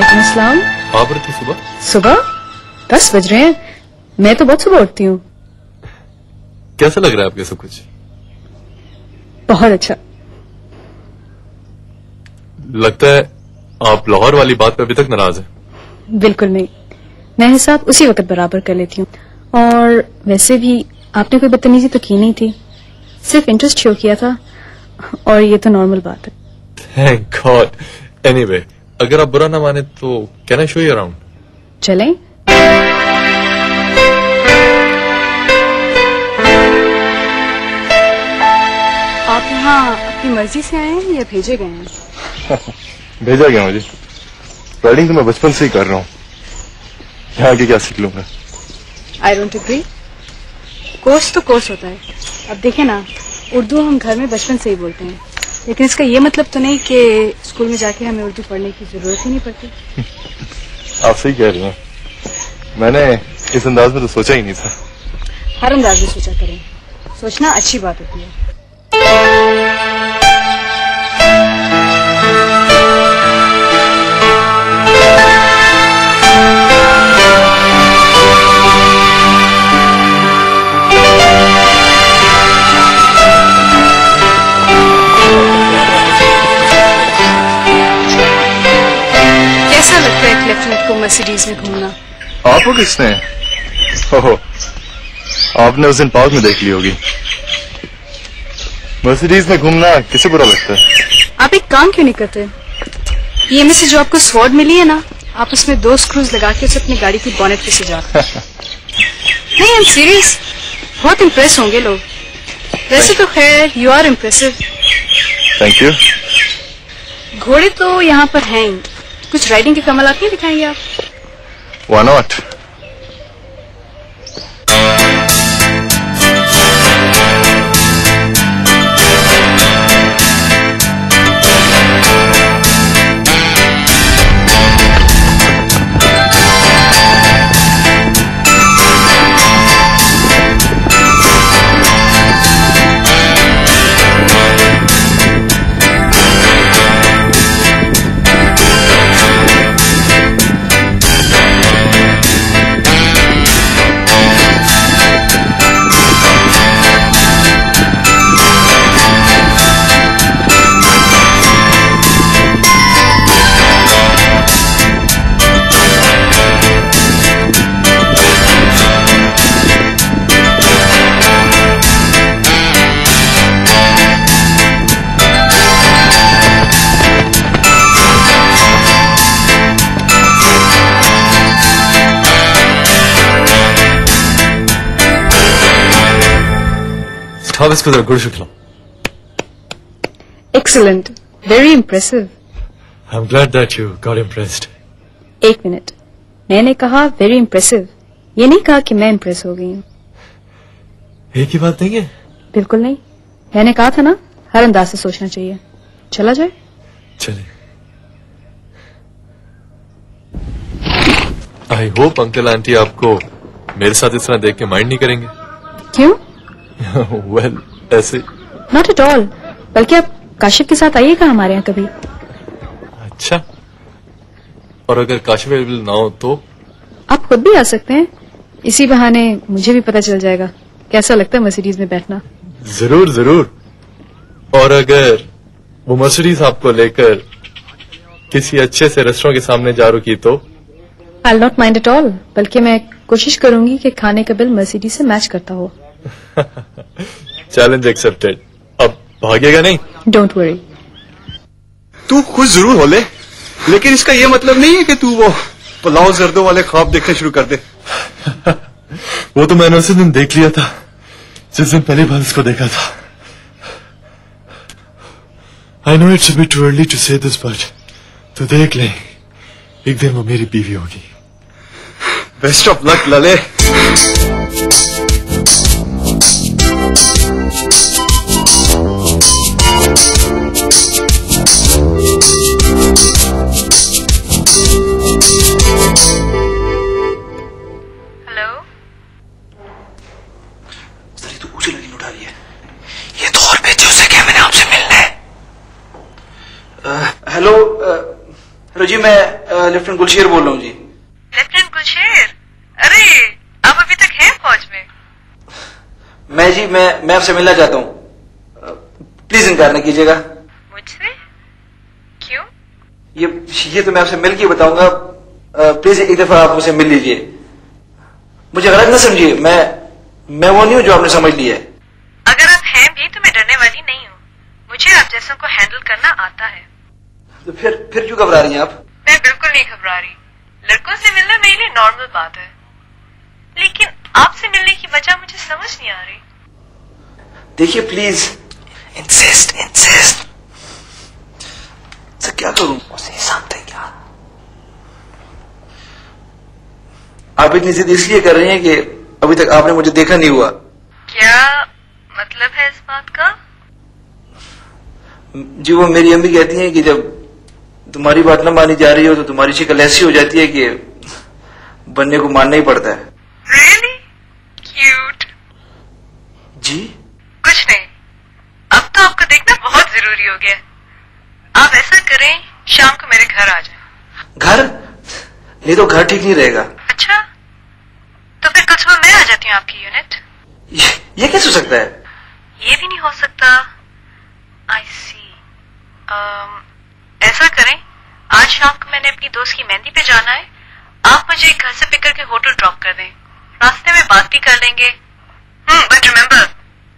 वालेकुम अस्सलाम। आप उठती सुबह? सुबह 10 बज रहे हैं। मैं तो बहुत सुबह उठती हूँ। कैसा लग रहा है आपके सब कुछ? बहुत अच्छा। लगता है आप लाहौर वाली बात पे अभी तक नाराज हैं। बिल्कुल नहीं, मैं हिसाब उसी वक्त बराबर कर लेती हूँ। और वैसे भी आपने कोई बदतमीजी तो की नहीं थी, सिर्फ इंटरेस्ट शो किया था, और ये तो नॉर्मल बात है। Thank God. एनीवे, अगर आप बुरा ना माने तो can I show you around? चलें। आप यहाँ अपनी मर्जी से आए हैं या भेजे गए हैं? भेजा गया मुझे। राइडिंग तो मैं बचपन से ही कर रहा हूँ, यहाँ आगे क्या सीख लूंगा? I don't agree. कोर्स तो कोर्स होता है। अब देखें ना, उर्दू हम घर में बचपन से ही बोलते हैं, लेकिन इसका ये मतलब तो नहीं कि स्कूल में जाके हमें उर्दू पढ़ने की जरूरत ही नहीं पड़ती। आप सही कह रही हैं, मैंने इस अंदाज में तो सोचा ही नहीं था। हर अंदाज में सोचा करें, सोचना अच्छी बात होती है। कैसा लगता है एक लेफ्टिनेंट को मर्सिडीज में घूमना? आपको किसने? ओहो, आपने उस दिन पार्क में देख ली होगी। मर्सिडीज में घूमना किसे बुरा लगता है? आप एक काम क्यों नहीं करते? ये में से जो आपको स्वॉर्ड मिली है ना, आप उसमें 2 स्क्रूज लगा के उसे अपनी गाड़ी की बॉनेट पे सजा। नहीं, आई एम सीरियस, बहुत इम्प्रेस होंगे लोग। वैसे तो खैर you are impressive. Thank you. घोड़े तो यहाँ पर हैं ही, कुछ राइडिंग के कमालात नहीं दिखाएंगे आप? Why not? Stop इसको जरा गुड़ Shukla. Excellent, very impressive. I'm glad that you got impressed. एक मिनट, मैंने कहा वेरी इम्प्रेसिव, ये नहीं कहा कि मैं इम्प्रेस हो गई हूँ। एक ही बात नहीं है? बिल्कुल नहीं, मैंने कहा था ना हर अंदाज से सोचना चाहिए। चला जाए? चलिए। आई होप अंकल आंटी आपको मेरे साथ इस तरह देख के माइंड नहीं करेंगे। क्यों? वेल, ऐसे। नॉट एट ऑल, बल्कि आप काशिफ के साथ आइएगा हमारे यहाँ कभी। अच्छा, और अगर काशिफ अवेलेबल ना हो तो? आप खुद भी आ सकते हैं, इसी बहाने मुझे भी पता चल जाएगा कैसा लगता है मर्सिडीज में बैठना। जरूर जरूर। और अगर वो मर्सिडीज आपको लेकर किसी अच्छे से रेस्टोरेंट के सामने जा रुकी तो? आई नॉट माइंड एट ऑल, बल्कि मैं कोशिश करूंगी कि खाने का बिल मर्सिडीज से मैच करता हो। Challenge accepted. अब भागेगा नहीं? Don't worry. तू खुश जरूर हो ले, लेकिन इसका ये मतलब नहीं है कि तू वो पुलाव जर्दों वाले ख्वाब देखने शुरू कर दे। वो तो मैंने उसी दिन देख लिया था जिस दिन पहली बार इसको देखा था। I know it's a bit too early to say this, but तू देख ले, एक दिन वो मेरी बीवी होगी। बेस्ट ऑफ लक लले। हेलो जी, मैं लेफ्टिनेंट गुलशेर बोल रहा हूँ जी। लेफ्टिनेंट गुलशेर, अरे आप अभी तक हैं फौज में? मैं आपसे मिलना चाहता हूँ, प्लीज इनकार न कीजिएगा। मुझसे? क्यों? ये तो मैं आपसे मिल के बताऊंगा, प्लीज एक दफा आप मुझसे मिल लीजिए। मुझे गलत न समझिए, मैं वो नहीं हूँ जो आपने समझ लिया है। अगर आप हैं भी तो मैं डरने वाली नहीं हूँ, मुझे आप जैसों को हैंडल करना आता है। तो फिर क्यों घबरा रही हैं आप? मैं बिल्कुल नहीं घबरा रही, लड़कों से मिलना मेरे लिए नॉर्मल बात है, लेकिन आपसे मिलने की वजह मुझे समझ नहीं आ रही। देखिए प्लीज, इंसिस्ट सर, क्या करूं? क्या आप इतनी जिद इसलिए कर रही हैं कि अभी तक आपने मुझे देखा नहीं हुआ। क्या मतलब है इस बात का? जी वो मेरी अम्मी कहती हैं कि जब तुम्हारी बात न मानी जा रही हो तो तुम्हारी शक्ल ऐसी हो जाती है कि बनने को मानना ही पड़ता है। Really? Cute. जी कुछ नहीं, अब तो आपको देखना बहुत जरूरी हो गया। आप ऐसा करें, शाम को मेरे घर आ जाएं। घर? नहीं तो घर ठीक नहीं रहेगा। अच्छा, तो फिर कल सुबह मैं आ जाती हूँ आपकी यूनिट। ये कैसे हो सकता है? ये भी नहीं हो सकता। I see. ऐसा करें, आज शाम को मैंने अपनी दोस्त की मेहंदी पे जाना है, आप मुझे घर से पिक करके होटल ड्रॉप कर दें, रास्ते में बात भी कर लेंगे। बट रिमेम्बर,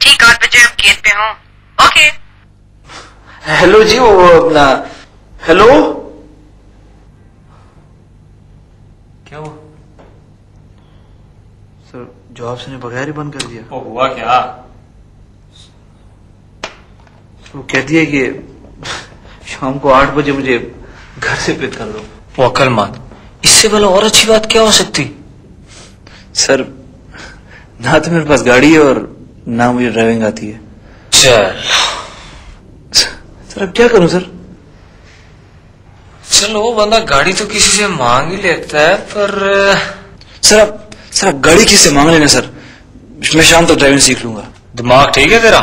ठीक 8 बजे आप गेट पे हो। ओके। हेलो जी, वो अपना हेलो क्या हुआ सर? जवाब सुने बगैर ही बंद कर दिया। वो हुआ क्या? वो कहती है कि शाम को 8 बजे मुझे घर से पिक कर लो। वो अक्लमंद, इससे भला और अच्छी बात क्या हो सकती? सर ना तो मेरे पास गाड़ी है और ना मुझे ड्राइविंग आती है। चल सर अब क्या करूं सर? चलो वो बंदा गाड़ी तो किसी से मांग ही लेता है, पर सर आप गाड़ी किसी से मांग लेना सर, मैं शाम तक ड्राइविंग सीख लूंगा। दिमाग ठीक है तेरा?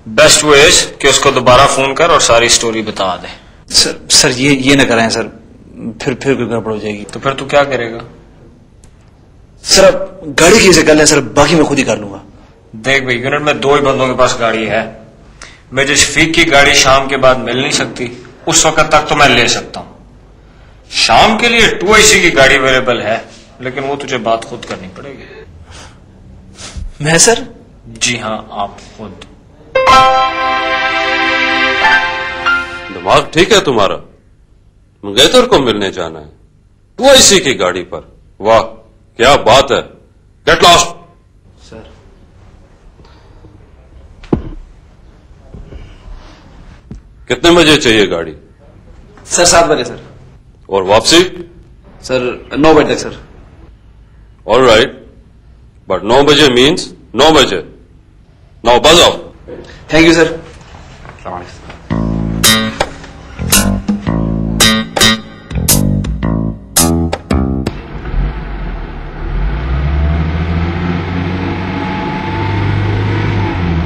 बेस्ट वो इज कि उसको दोबारा फोन कर और सारी स्टोरी बता दे। सर ये न कराएं सर, फिर कोई गड़बड़ हो जाएगी। तो फिर तू क्या करेगा? सर आप गाड़ी किसी से कर लें सर, बाकी मैं खुद ही कर लूंगा। देख भाई, यूनिट में 2 ही बंदों के पास गाड़ी है। मुझे शफीक की गाड़ी शाम के बाद मिल नहीं सकती, उस वक्त तक तो मैं ले सकता हूँ। शाम के लिए 2IC की गाड़ी अवेलेबल है, लेकिन वो तुझे बात खुद करनी पड़ेगी। मैं सर? जी हाँ, आप खुद। दिमाग ठीक है तुम्हारा? मंगेतर को मिलने जाना है 2IC की गाड़ी पर? वाह क्या बात है। Get lost. सर कितने बजे चाहिए गाड़ी? सर 7 बजे सर। और वापसी? सर 9 बजे तक सर। ऑल राइट, बट 9 बजे मीन्स 9 बजे। नाउ बज ऑफ। Thank you sir.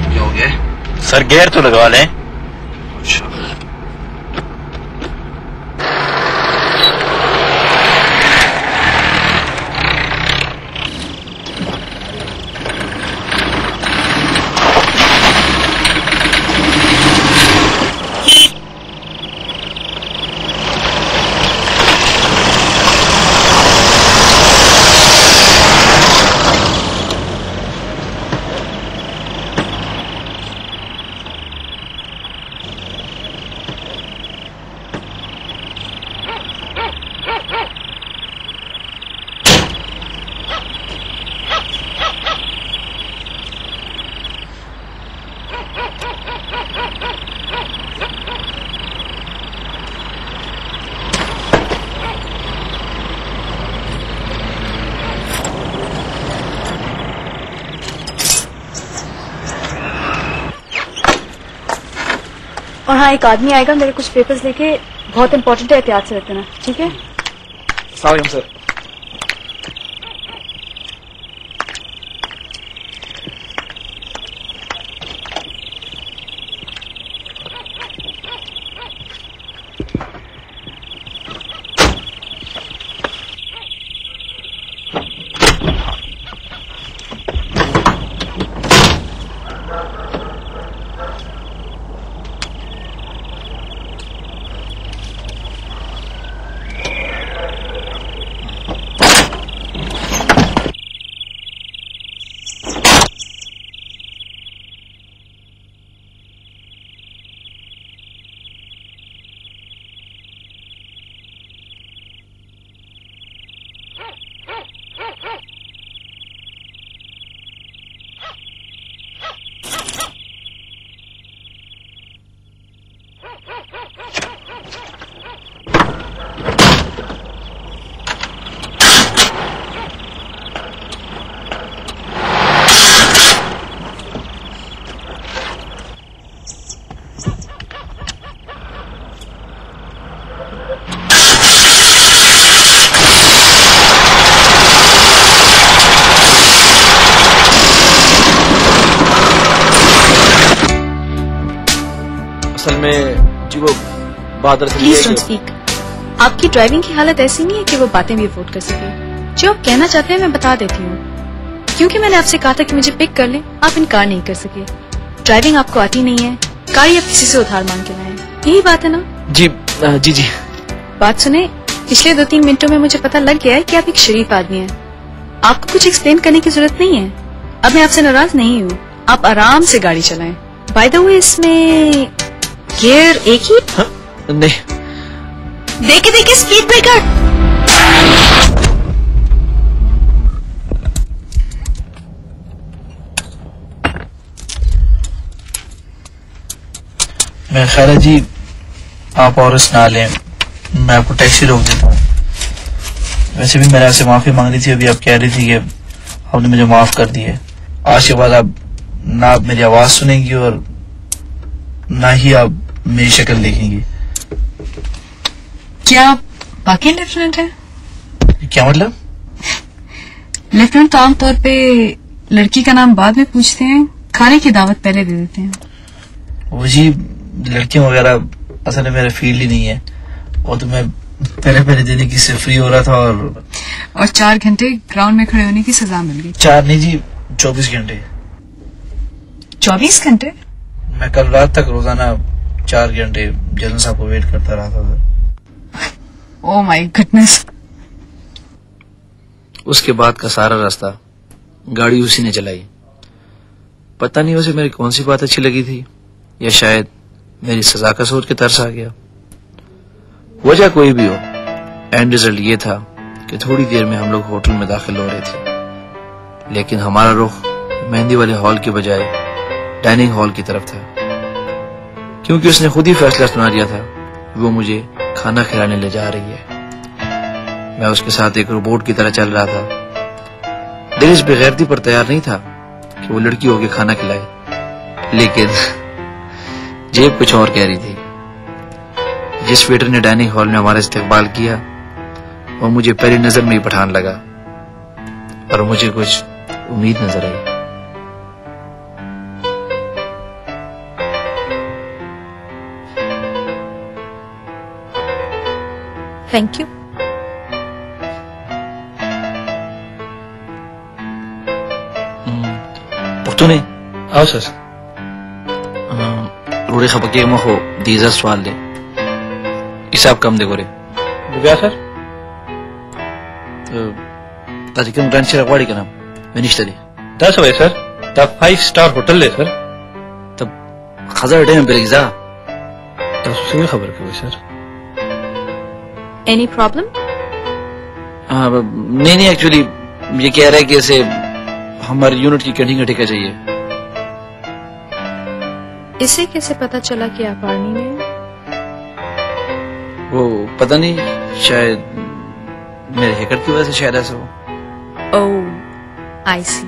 क्या हो गया? सर गेयर तो लगा लें। अच्छा और हाँ, एक आदमी आएगा मेरे कुछ पेपर्स लेके, बहुत इंपॉर्टेंट है, एहतियात से रखना, ठीक है? सलाम सर। असल में जी वो बादल से प्लीज डोंट स्पीक। आपकी ड्राइविंग की हालत ऐसी नहीं है कि वो बातें भी अफोर्ड कर सके। जो आप कहना चाहते हैं मैं बता देती हूँ। क्योंकि मैंने आपसे कहा था कि मुझे पिक कर लें, आप इनकार नहीं कर सके। ड्राइविंग आपको आती नहीं है, गाड़ी आप किसी से उधार मांग के लाएं, यही बात है ना? जी जी जी। बात सुने, पिछले 2-3 मिनटों में मुझे पता लग गया है कि आप एक शरीफ आदमी हैं। आपको कुछ एक्सप्लेन करने की जरूरत नहीं है। अब मैं आपसे नाराज नहीं हूँ, आप आराम से गाड़ी चलाएं। बाय द वे इसमें गियर एक ही? हाँ? नहीं। देखे स्पीड ब्रेकर। मैं ख्याल है जी आप और ना लें, मैं आपको टैक्सी रोक देता हूँ। वैसे भी मैंने आपसे माफी मांग ली थी, अभी आप कह रही थी कि आपने मुझे माफ कर दी है। आज के बाद आप ना आप मेरी आवाज सुनेंगी और ना ही आप मेरी शक्ल देखेंगी। क्या आप वाकई लेफ्टिनेंट हैं? क्या मतलब? लेफ्टिनेंट तो आमतौर पे लड़की का नाम बाद में पूछते हैं, खाने की दावत पहले दे देते हैं। वो जी लड़कियों वगैरह असल में मेरा फील्ड ही नहीं है। वो तो मैं पहले दिन की से फ्री हो रहा था और 4 घंटे ग्राउंड में खड़े होने की सजा मिल गई। 4 नहीं जी 24 घंटे। 24 घंटे? मैं कल रात तक रोजाना 4 घंटे जनरल साहब को वेट करता रहा था। Oh my goodness. उसके बाद का सारा रास्ता गाड़ी उसी ने चलाई। पता नहीं उसे मेरी कौन सी बात अच्छी लगी थी, या शायद मेरी सजा का सोच के तरस आ गया। वजह कोई भी हो, एंड रिजल्ट ये था कि थोड़ी देर में हम लोग होटल में दाखिल हो रहे थे, लेकिन हमारा रुख मेहंदी वाले हॉल के बजाय डाइनिंग हॉल की तरफ था, क्योंकि उसने खुद ही फैसला सुना दिया था वो मुझे खाना खिलाने ले जा रही है। मैं उसके साथ एक रोबोट की तरह चल रहा था। दिल इस बेगैरती पर तैयार नहीं था कि वो लड़की होके खाना खिलाए, लेकिन जेब कुछ और कह रही थी। जिस वेटर ने डाइनिंग हॉल में हमारा इस्तेकबाल किया वो मुझे पहली नजर में ही पठान लगा और मुझे कुछ उम्मीद नजर आई। Thank you. पुख्तूने आओ सर। रोड़े खपके मखो दीजा सवाल दे हिसाब कम दे गोरे क्या सर? ताजिकन ग्रैंड चिरागवाड़ी का नाम मिनिस्टर है 10 हुए सर। तब 5 स्टार होटल ले सर। तब खजर डे में बेरिजा तब से खबर क्यों सर? Any problem? नहीं एक्चुअली ये कह रहा है कि ऐसे हमारे यूनिट की कैंटीन का ठेका चाहिए। इसे कैसे पता चला कि आप आर्मी में हैं? वो पता नहीं, शायद मेरे हैकर की वजह से शायद ऐसा हो। ओह आई सी।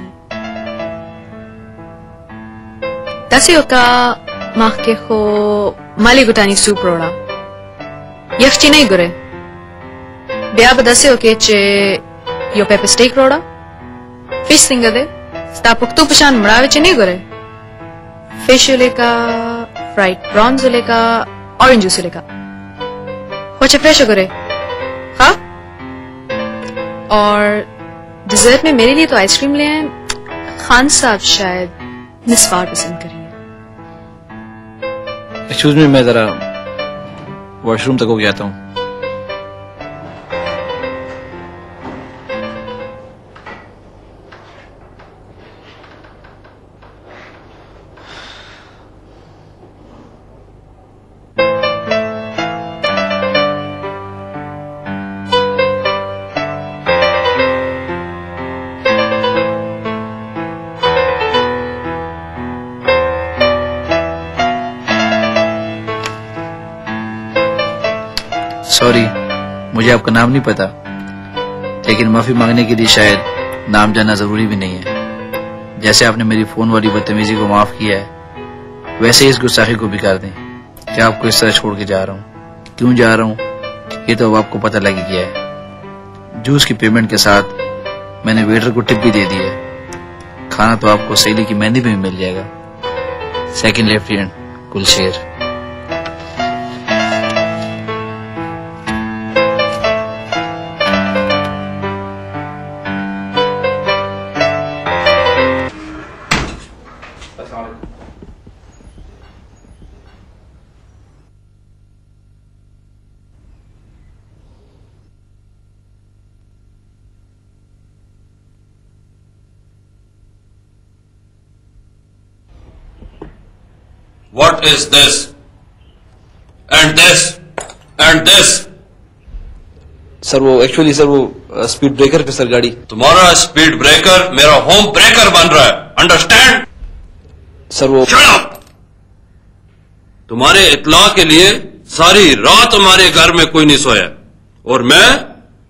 Tasio ka mahkeho mali gutani suprora. Yachchi nahi gore. Biaba dasio ke che yo pepper steak roda. Fish finger de. Sta puktu pashan mrave che nahi gore. Fish uleka, fried prawns uleka, orange juice uleka. Hoche fresh gore. हाँ? और dessert में मेरे लिए तो ice cream ले आए। खान साहब शायद मिसवार पसंद करेंगे। एक्सक्यूज मी, मैं जरा वॉशरूम तक हो गया था। सॉरी, मुझे आपका नाम नहीं पता, लेकिन माफी मांगने के लिए शायद नाम जानना जरूरी भी नहीं है। जैसे आपने मेरी फोन वाली बदतमीजी को माफ किया है, वैसे ही इस गुस्साखी को भी कर दें कि आपको इस तरह छोड़ के जा रहा हूँ। क्यों जा रहा हूँ ये तो अब आपको पता लग ही गया है। जूस की पेमेंट के साथ मैंने वेटर को टिप भी दे दी है। खाना तो आपको सहेली की मेहंदी में भी मिल जाएगा। Second lieutenant Gulsher. What is this? And this? And this? Sir वो एक्चुअली सर वो स्पीड ब्रेकर पे सर गाड़ी। तुम्हारा स्पीड ब्रेकर मेरा होम ब्रेकर बन रहा है, अंडरस्टैंड? सर वो Shut up! तुम्हारे इत्ला के लिए सारी रात हमारे घर में कोई नहीं सोया और मैं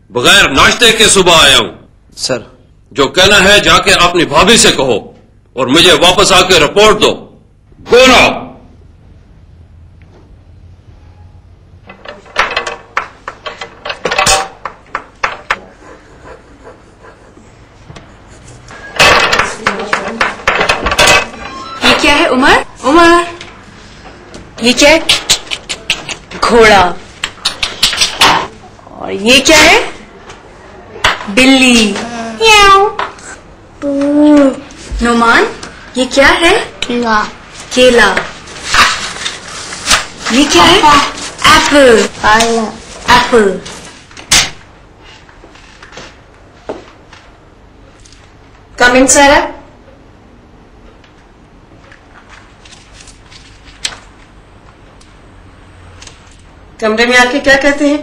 बगैर नाश्ते के सुबह आया हूं। सर जो कहना है जाके अपनी भाभी से कहो और मुझे वापस आके रिपोर्ट दो। Go now. ये क्या है उमर? उमर ये क्या है? घोड़ा। और ये क्या है? बिल्ली। नोमान ये क्या है? केला। केला। ये क्या है? एप्पल। एप्पल। कम इन सारा। कमरे में आके क्या कहते हैं?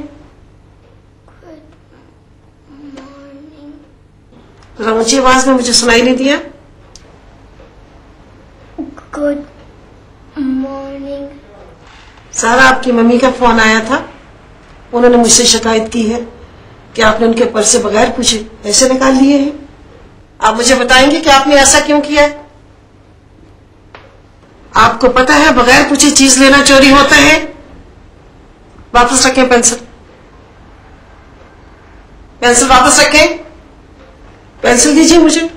जरा ऊंची आवाज में, मुझे सुनाई नहीं दिया। Good morning. सारा आपकी मम्मी का फोन आया था, उन्होंने मुझसे शिकायत की है कि आपने उनके पर्स से बगैर पूछे पैसे निकाल लिए हैं। आप मुझे बताएंगे कि आपने ऐसा क्यों किया है? आपको पता है बगैर पूछे चीज लेना चोरी होता है। वापस रखें पेंसिल। पेंसिल वापस रखें। पेंसिल दीजिए मुझे।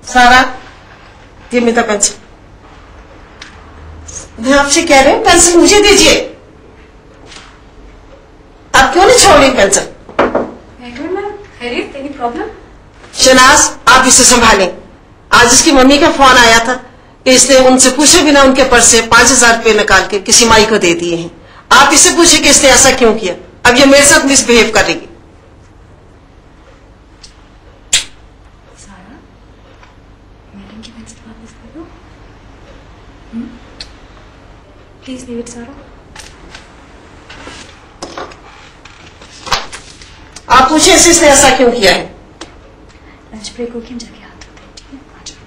सारा गिव मी द पेंसिल। मैं आपसे कह रहे हैं पेंसिल मुझे दीजिए। आप क्यों नहीं छोड़ रही पेंसिल? खैरियत? Any problem? शनाज आप इसे संभालें। आज इसकी मम्मी का फोन आया था कि इसने उनसे पूछे बिना उनके पर्स से 5,000 रुपये निकाल के किसी माई को दे दिए हैं। आप इससे पूछे कि इसने ऐसा क्यों किया। अब ये मेरे साथ मिसबिहेव करेगी। प्लीज लीव इट सारा। आप पूछे इसने ऐसा क्यों किया है। लंच ब्रेक हो गया, हम जाके हाथ धोते हैं, ठीक है? आ जाओ।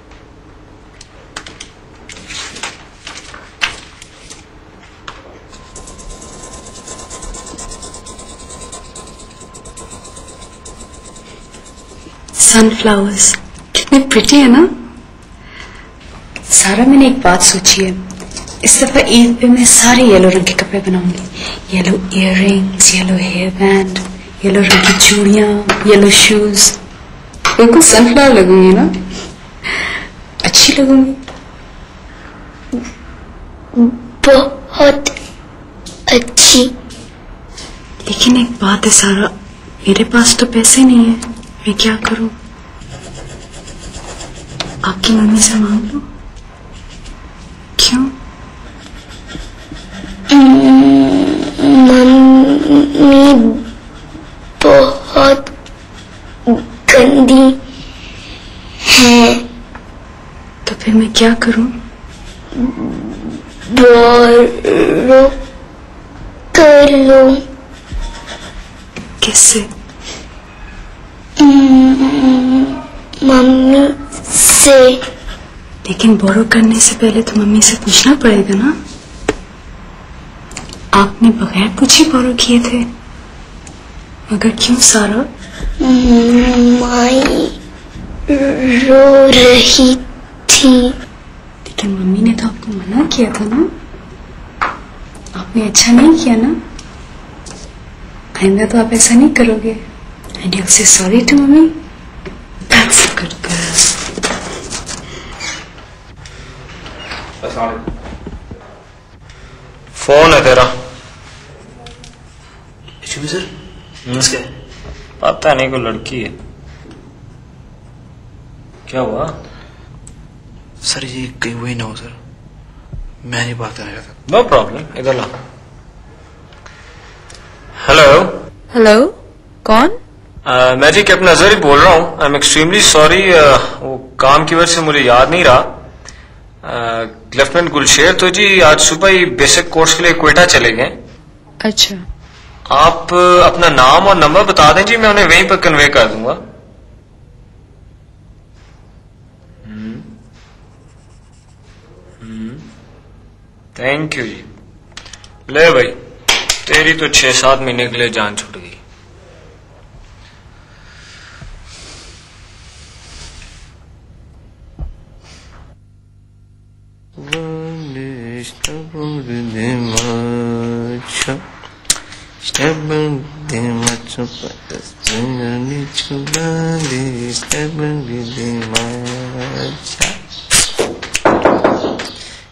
सनफ्लावर्स कितने प्रिटी है ना। सारा मैंने एक बात सोची है, इस दफा ईद पे मैं सारे येलो रंग के कपड़े बनाऊंगी। Yellow earrings, yellow hair band, yellow रंग की चूड़ियां, येलो शूज। बिल्कुल सनफ्लावर लगूंगी ना, अच्छी लगूंगी। बहुत अच्छी। लेकिन एक बात है सारा, मेरे पास तो पैसे नहीं है, मैं क्या करूं? आपकी मम्मी से मांग लो। क्यों? मम्मी बहुत गंदी है। तो फिर मैं क्या करूं? बोरो कर लो। किससे? मम्मी से। लेकिन बोरो करने से पहले तो मम्मी से पूछना पड़ेगा ना। आपने बगैर पूछे बोरो किए थे, मगर क्यों सारा? माई रो रही थी। लेकिन मम्मी ने तो आपको मना किया था ना, आपने अच्छा नहीं किया ना। आइंदा तो आप ऐसा नहीं करोगे। And you say sorry to mummy. That's a good girl. Phone है तेरा? सर नमस्कार। पता नहीं, कोई लड़की है। क्या हुआ? सर ये कहीं वही ना हो सर, मैं नहीं बात करना चाहता। नो प्रॉब्लम, इधर ला। हेलो। हेलो, कौन? मैं जी कैप्टन अजहर ही बोल रहा हूँ। आई एम एक्सट्रीमली सॉरी, वो काम की वजह से मुझे याद नहीं रहा। लेफ्टिनेंट गुलशेर तो जी आज सुबह ही बेसिक कोर्स के लिए क्वेटा चले गए। अच्छा, आप अपना नाम और नंबर बता दें जी, मैं उन्हें वहीं पर कन्वे कर दूंगा। थैंक यू जी। ले भाई, तेरी तो 6-7 महीने के लिए जान छूट गई।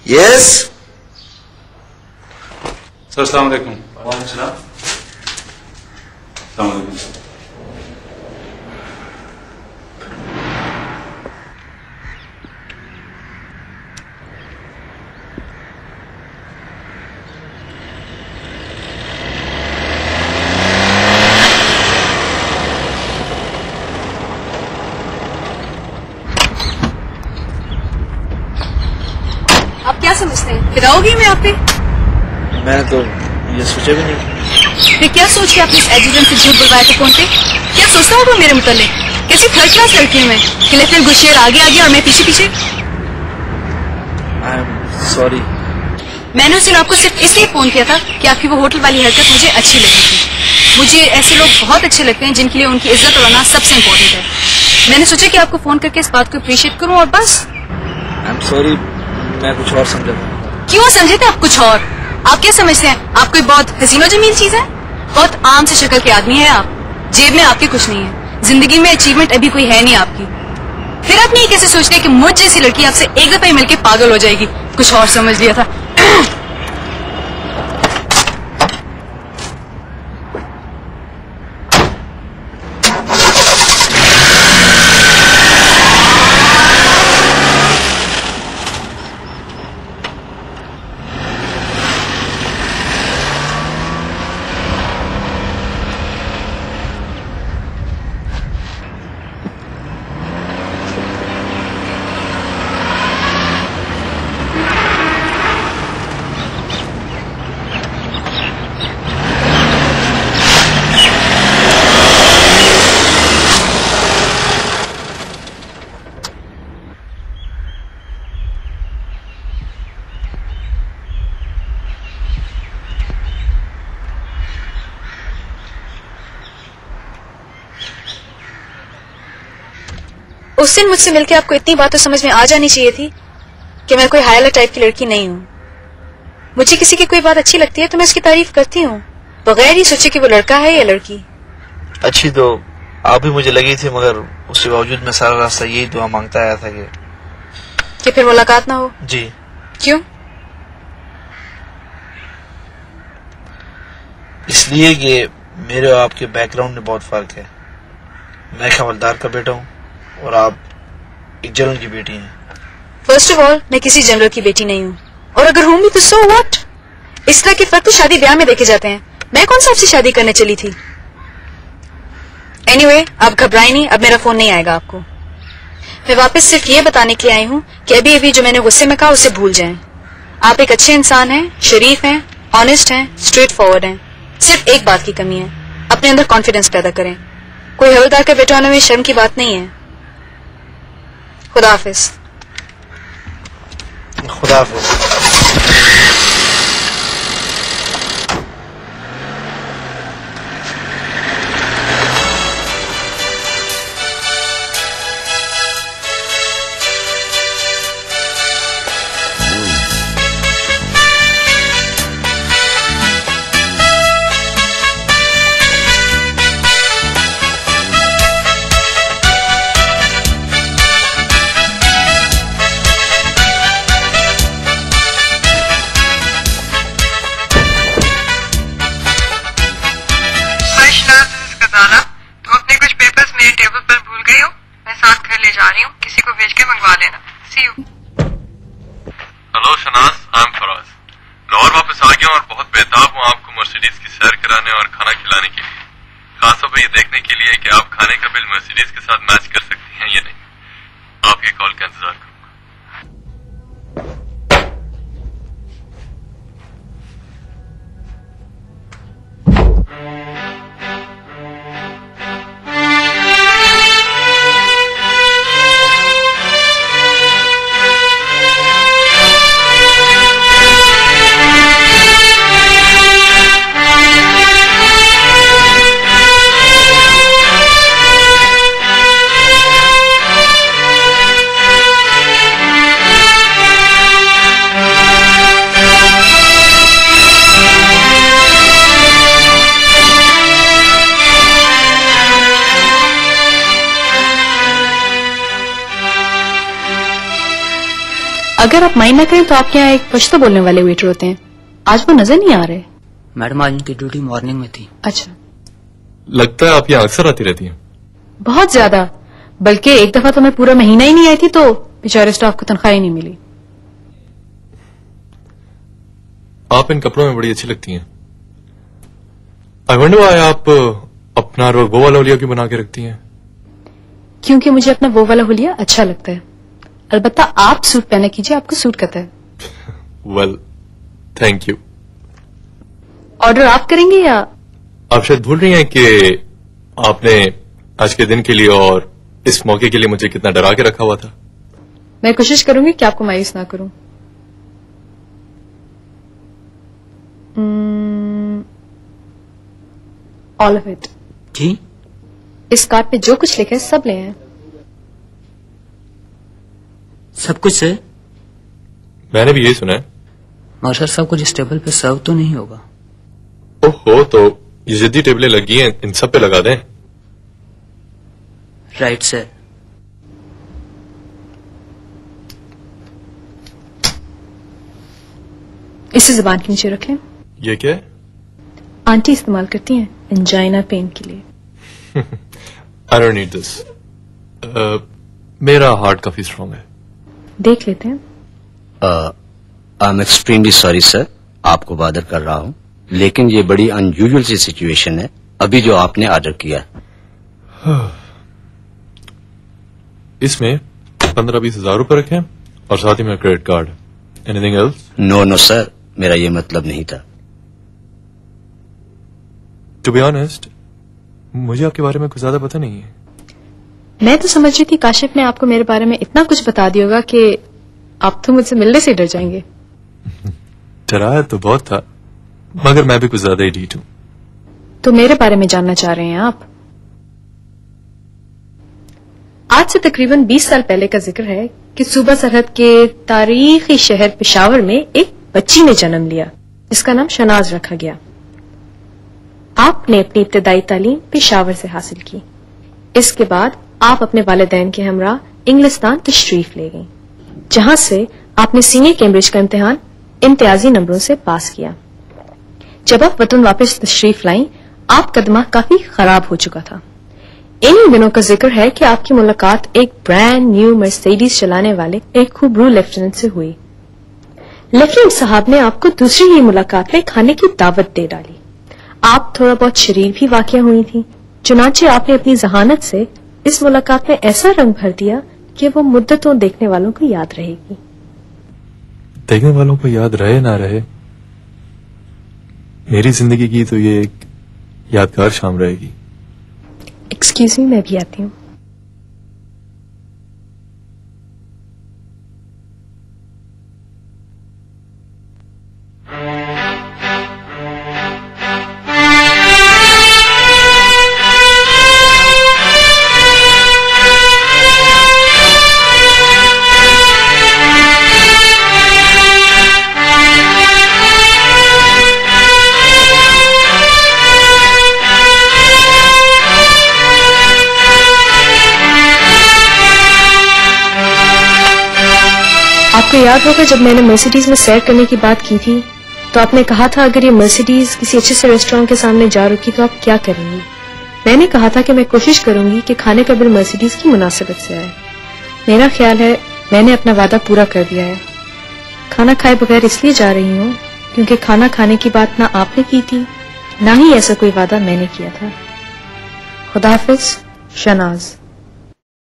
यस सर, अस्सलाम वालेकुम। वालेकुम सलाम। अस्सलाम वालेकुम। आप क्या समझते हैं फिदाओगी मैं आप पे? मैं तो ये सोचा भी नहीं। फिर क्या सोच के आपने इस एजेंट से झूठ बुलवाया था फोन पे? क्या सोचता होगा मेरे मुतालिक? कैसी थर्ड क्लास लड़की हूँ मैं कि लेफ्टिनेंट गुलशेर आगे आगे और मैं पीछे पीछे? I am sorry. मैंने उस दिन आपको सिर्फ इसलिए फोन किया था कि आपकी वो होटल वाली हरकत मुझे अच्छी लगी थी। मुझे ऐसे लोग बहुत अच्छे लगते हैं जिनके लिए उनकी इज्जत उड़ाना सबसे इम्पोर्टेंट है। मैंने सोचा कि आपको फोन करके इस बात को अप्रिशिएट करूं और बस। आई एम सॉरी, मैं कुछ और समझा था। क्यों समझे थे आप कुछ और? आप क्या समझते हैं आप कोई बहुत हसीनो जमील चीज है? बहुत आम से शक्ल के आदमी है आप। जेब में आपके कुछ नहीं है। जिंदगी में अचीवमेंट अभी कोई है नहीं आपकी। फिर आप नहीं कैसे सोचते कि मुझ जैसी लड़की आपसे एक दफा ही मिलके पागल हो जाएगी? कुछ और समझ लिया था। उस दिन मुझसे मिलकर आपको इतनी बात तो समझ में आ जानी चाहिए थी कि मैं कोई हाईलाइट टाइप की लड़की नहीं हूँ। मुझे किसी की कोई बात अच्छी लगती है तो मैं उसकी तारीफ करती हूँ, बगैर ही सोचे कि वो लड़का है या लड़की। अच्छी तो आप भी मुझे लगी थी, मगर उसके बावजूद मैं सारा रास्ता यही दुआ मांगता आया था कि फिर मुलाकात ना हो। जी। क्यों? इसलिए कि मेरे और आपके बैकग्राउंड में बहुत फर्क है। मैं एक हवलदार का बेटा हूँ और आप एक जनरल की बेटी हैं। फर्स्ट ऑफ ऑल मैं किसी जनरल की बेटी नहीं हूँ, और अगर हूँ भी तो सो व्हाट? इस तरह के फर्क तो शादी ब्याह में देखे जाते हैं। मैं कौन सा आपसे शादी करने चली थी? एनीवे, आप घबराए नहीं, अब मेरा फोन नहीं आएगा आपको। मैं वापस सिर्फ ये बताने के लिए आई हूँ कि अभी अभी जो मैंने गुस्से में कहा उसे भूल जाएं। आप एक अच्छे इंसान हैं, शरीफ हैं, ऑनेस्ट हैं, स्ट्रेट फॉरवर्ड हैं। सिर्फ एक बात की कमी है, अपने अंदर कॉन्फिडेंस पैदा करें। कोई हवलदार का बेटा होने में शर्म की बात नहीं है। खुदा हाफिज। खुदा हाफिज। Hello Shanaz, I am Faraz. Lahore वापस आ गया और बहुत बेताब हूँ आपको मर्सिडीज की सैर कराने और खाना खिलाने के लिए। खासतौर पर ये देखने के लिए कि आप खाने का बिल मर्सिडीज के साथ मैच कर सकती हैं या नहीं। आपके कॉल का इंतजार करूंगा। अगर आप माइंड ना करें तो आपके यहाँ एक पश्तो बोलने वाले वेटर होते हैं, आज वो नजर नहीं आ रहे। मैडम आज उनकी ड्यूटी मॉर्निंग में थी। अच्छा, लगता है आप यहाँ अक्सर आती रहती हैं। बहुत ज्यादा, बल्कि एक दफा तो मैं पूरा महीना ही नहीं आई थी तो बेचारे स्टाफ को तनख्वाह ही नहीं मिली। आप इन कपड़ों में बड़ी अच्छी लगती हैं। आई वंडर व्हाई आप अपना और वो वाला हुलिया क्यों बना के रखती हैं? क्योंकि मुझे अपना वो वाला हुलिया अच्छा लगता है। अलबत्ता आप सूट पहना कीजिए, आपको सूट करता है। Well, thank you. ऑर्डर आप करेंगे या? आप शायद भूल रही हैं कि आपने आज के दिन के लिए और इस मौके के लिए मुझे कितना डरा के रखा हुआ था। मैं कोशिश करूंगी कि आपको मायूस ना करूं। All of it. जी? इस कार्ड पे जो कुछ लिखा है सब ले आए। सब कुछ है? मैंने भी यही सुना है। मगर सर सब कुछ इस टेबल पे सर्व तो नहीं होगा। ओहो, तो ये जितनी टेबलें लगी हैं इन सब पे लगा दें। Right sir. इसे जुबान के नीचे रखें। ये क्या है? आंटी इस्तेमाल करती हैं एंजाइना पेन के लिए। I don't need this. मेरा हार्ट काफी स्ट्रांग है। देख लेते हैं। I am extremely sorry sir, आपको बादर कर रहा हूं, लेकिन ये बड़ी अनयूजुअल सी सिचुएशन है अभी जो आपने ऑर्डर किया। इसमें 15-20 हजार रुपए रखें और साथ ही मेरा credit card. Anything else? No no sir, मेरा ये मतलब नहीं था। टू बी ऑनेस्ट, मुझे आपके बारे में कुछ ज्यादा पता नहीं है। मैं तो समझ रही थी काशिफ ने आपको मेरे बारे में इतना कुछ बता दिया होगा कि आप तो मुझसे मिलने से डर जाएंगे। डराया तो बहुत था, मगर मैं भी कुछ ज्यादा ही ढीठ हूं। तो मेरे बारे में जानना चाह रहे हैं आप? आज से तकरीबन 20 साल पहले का जिक्र है कि सूबा सरहद के तारीखी शहर पेशावर में एक बच्ची ने जन्म लिया जिसका नाम शनाज रखा गया। आपने अपनी इब्तदाई तालीम पेशावर से हासिल की। इसके बाद आप अपने वालिदैन के हमरा इंग्लिस्तान तशरीफ ले गईं, जहां से आपने सीनियर कैम्ब्रिज का इम्तिहान इम्तियाजी नंबरों से पास किया। जब आप वतन वापस तशरीफ लाईं, आपका दिमाग काफी खराब हो चुका था। इन दिनों का जिक्र है कि आपकी मुलाकात एक ब्रांड न्यू मर्सिडीज चलाने वाले एक खूबरू लेफ्टिनेंट से हुई। लेफ्टिनेंट साहब ने आपको दूसरी ही मुलाकात में खाने की दावत दे डाली। आप थोड़ा बहुत शरीर भी वाक़या हुई थी, चुनाचे आपने अपनी जहानत से इस मुलाकात में ऐसा रंग भर दिया कि वो मुद्दतों देखने वालों को याद रहेगी। देखने वालों को याद रहे ना रहे, मेरी जिंदगी की तो ये एक यादगार शाम रहेगी। एक्सक्यूज मी, मैं भी आती हूँ। आपको याद होगा जब मैंने मर्सिडीज में सैर करने की बात की थी तो आपने कहा था अगर ये मर्सिडीज किसी अच्छे से रेस्टोरेंट के सामने जा रुकी तो आप क्या करेंगी? मैंने कहा था कि मैं कोशिश करूंगी कि खाने का बिल मर्सिडीज की मुनासिबत से आए। मेरा ख्याल है मैंने अपना वादा पूरा कर दिया है। खाना खाए बगैर इसलिए जा रही हूँ क्योंकि खाना खाने की बात ना आपने की थी, ना ही ऐसा कोई वादा मैंने किया था। खुदा हाफिज, शनाज।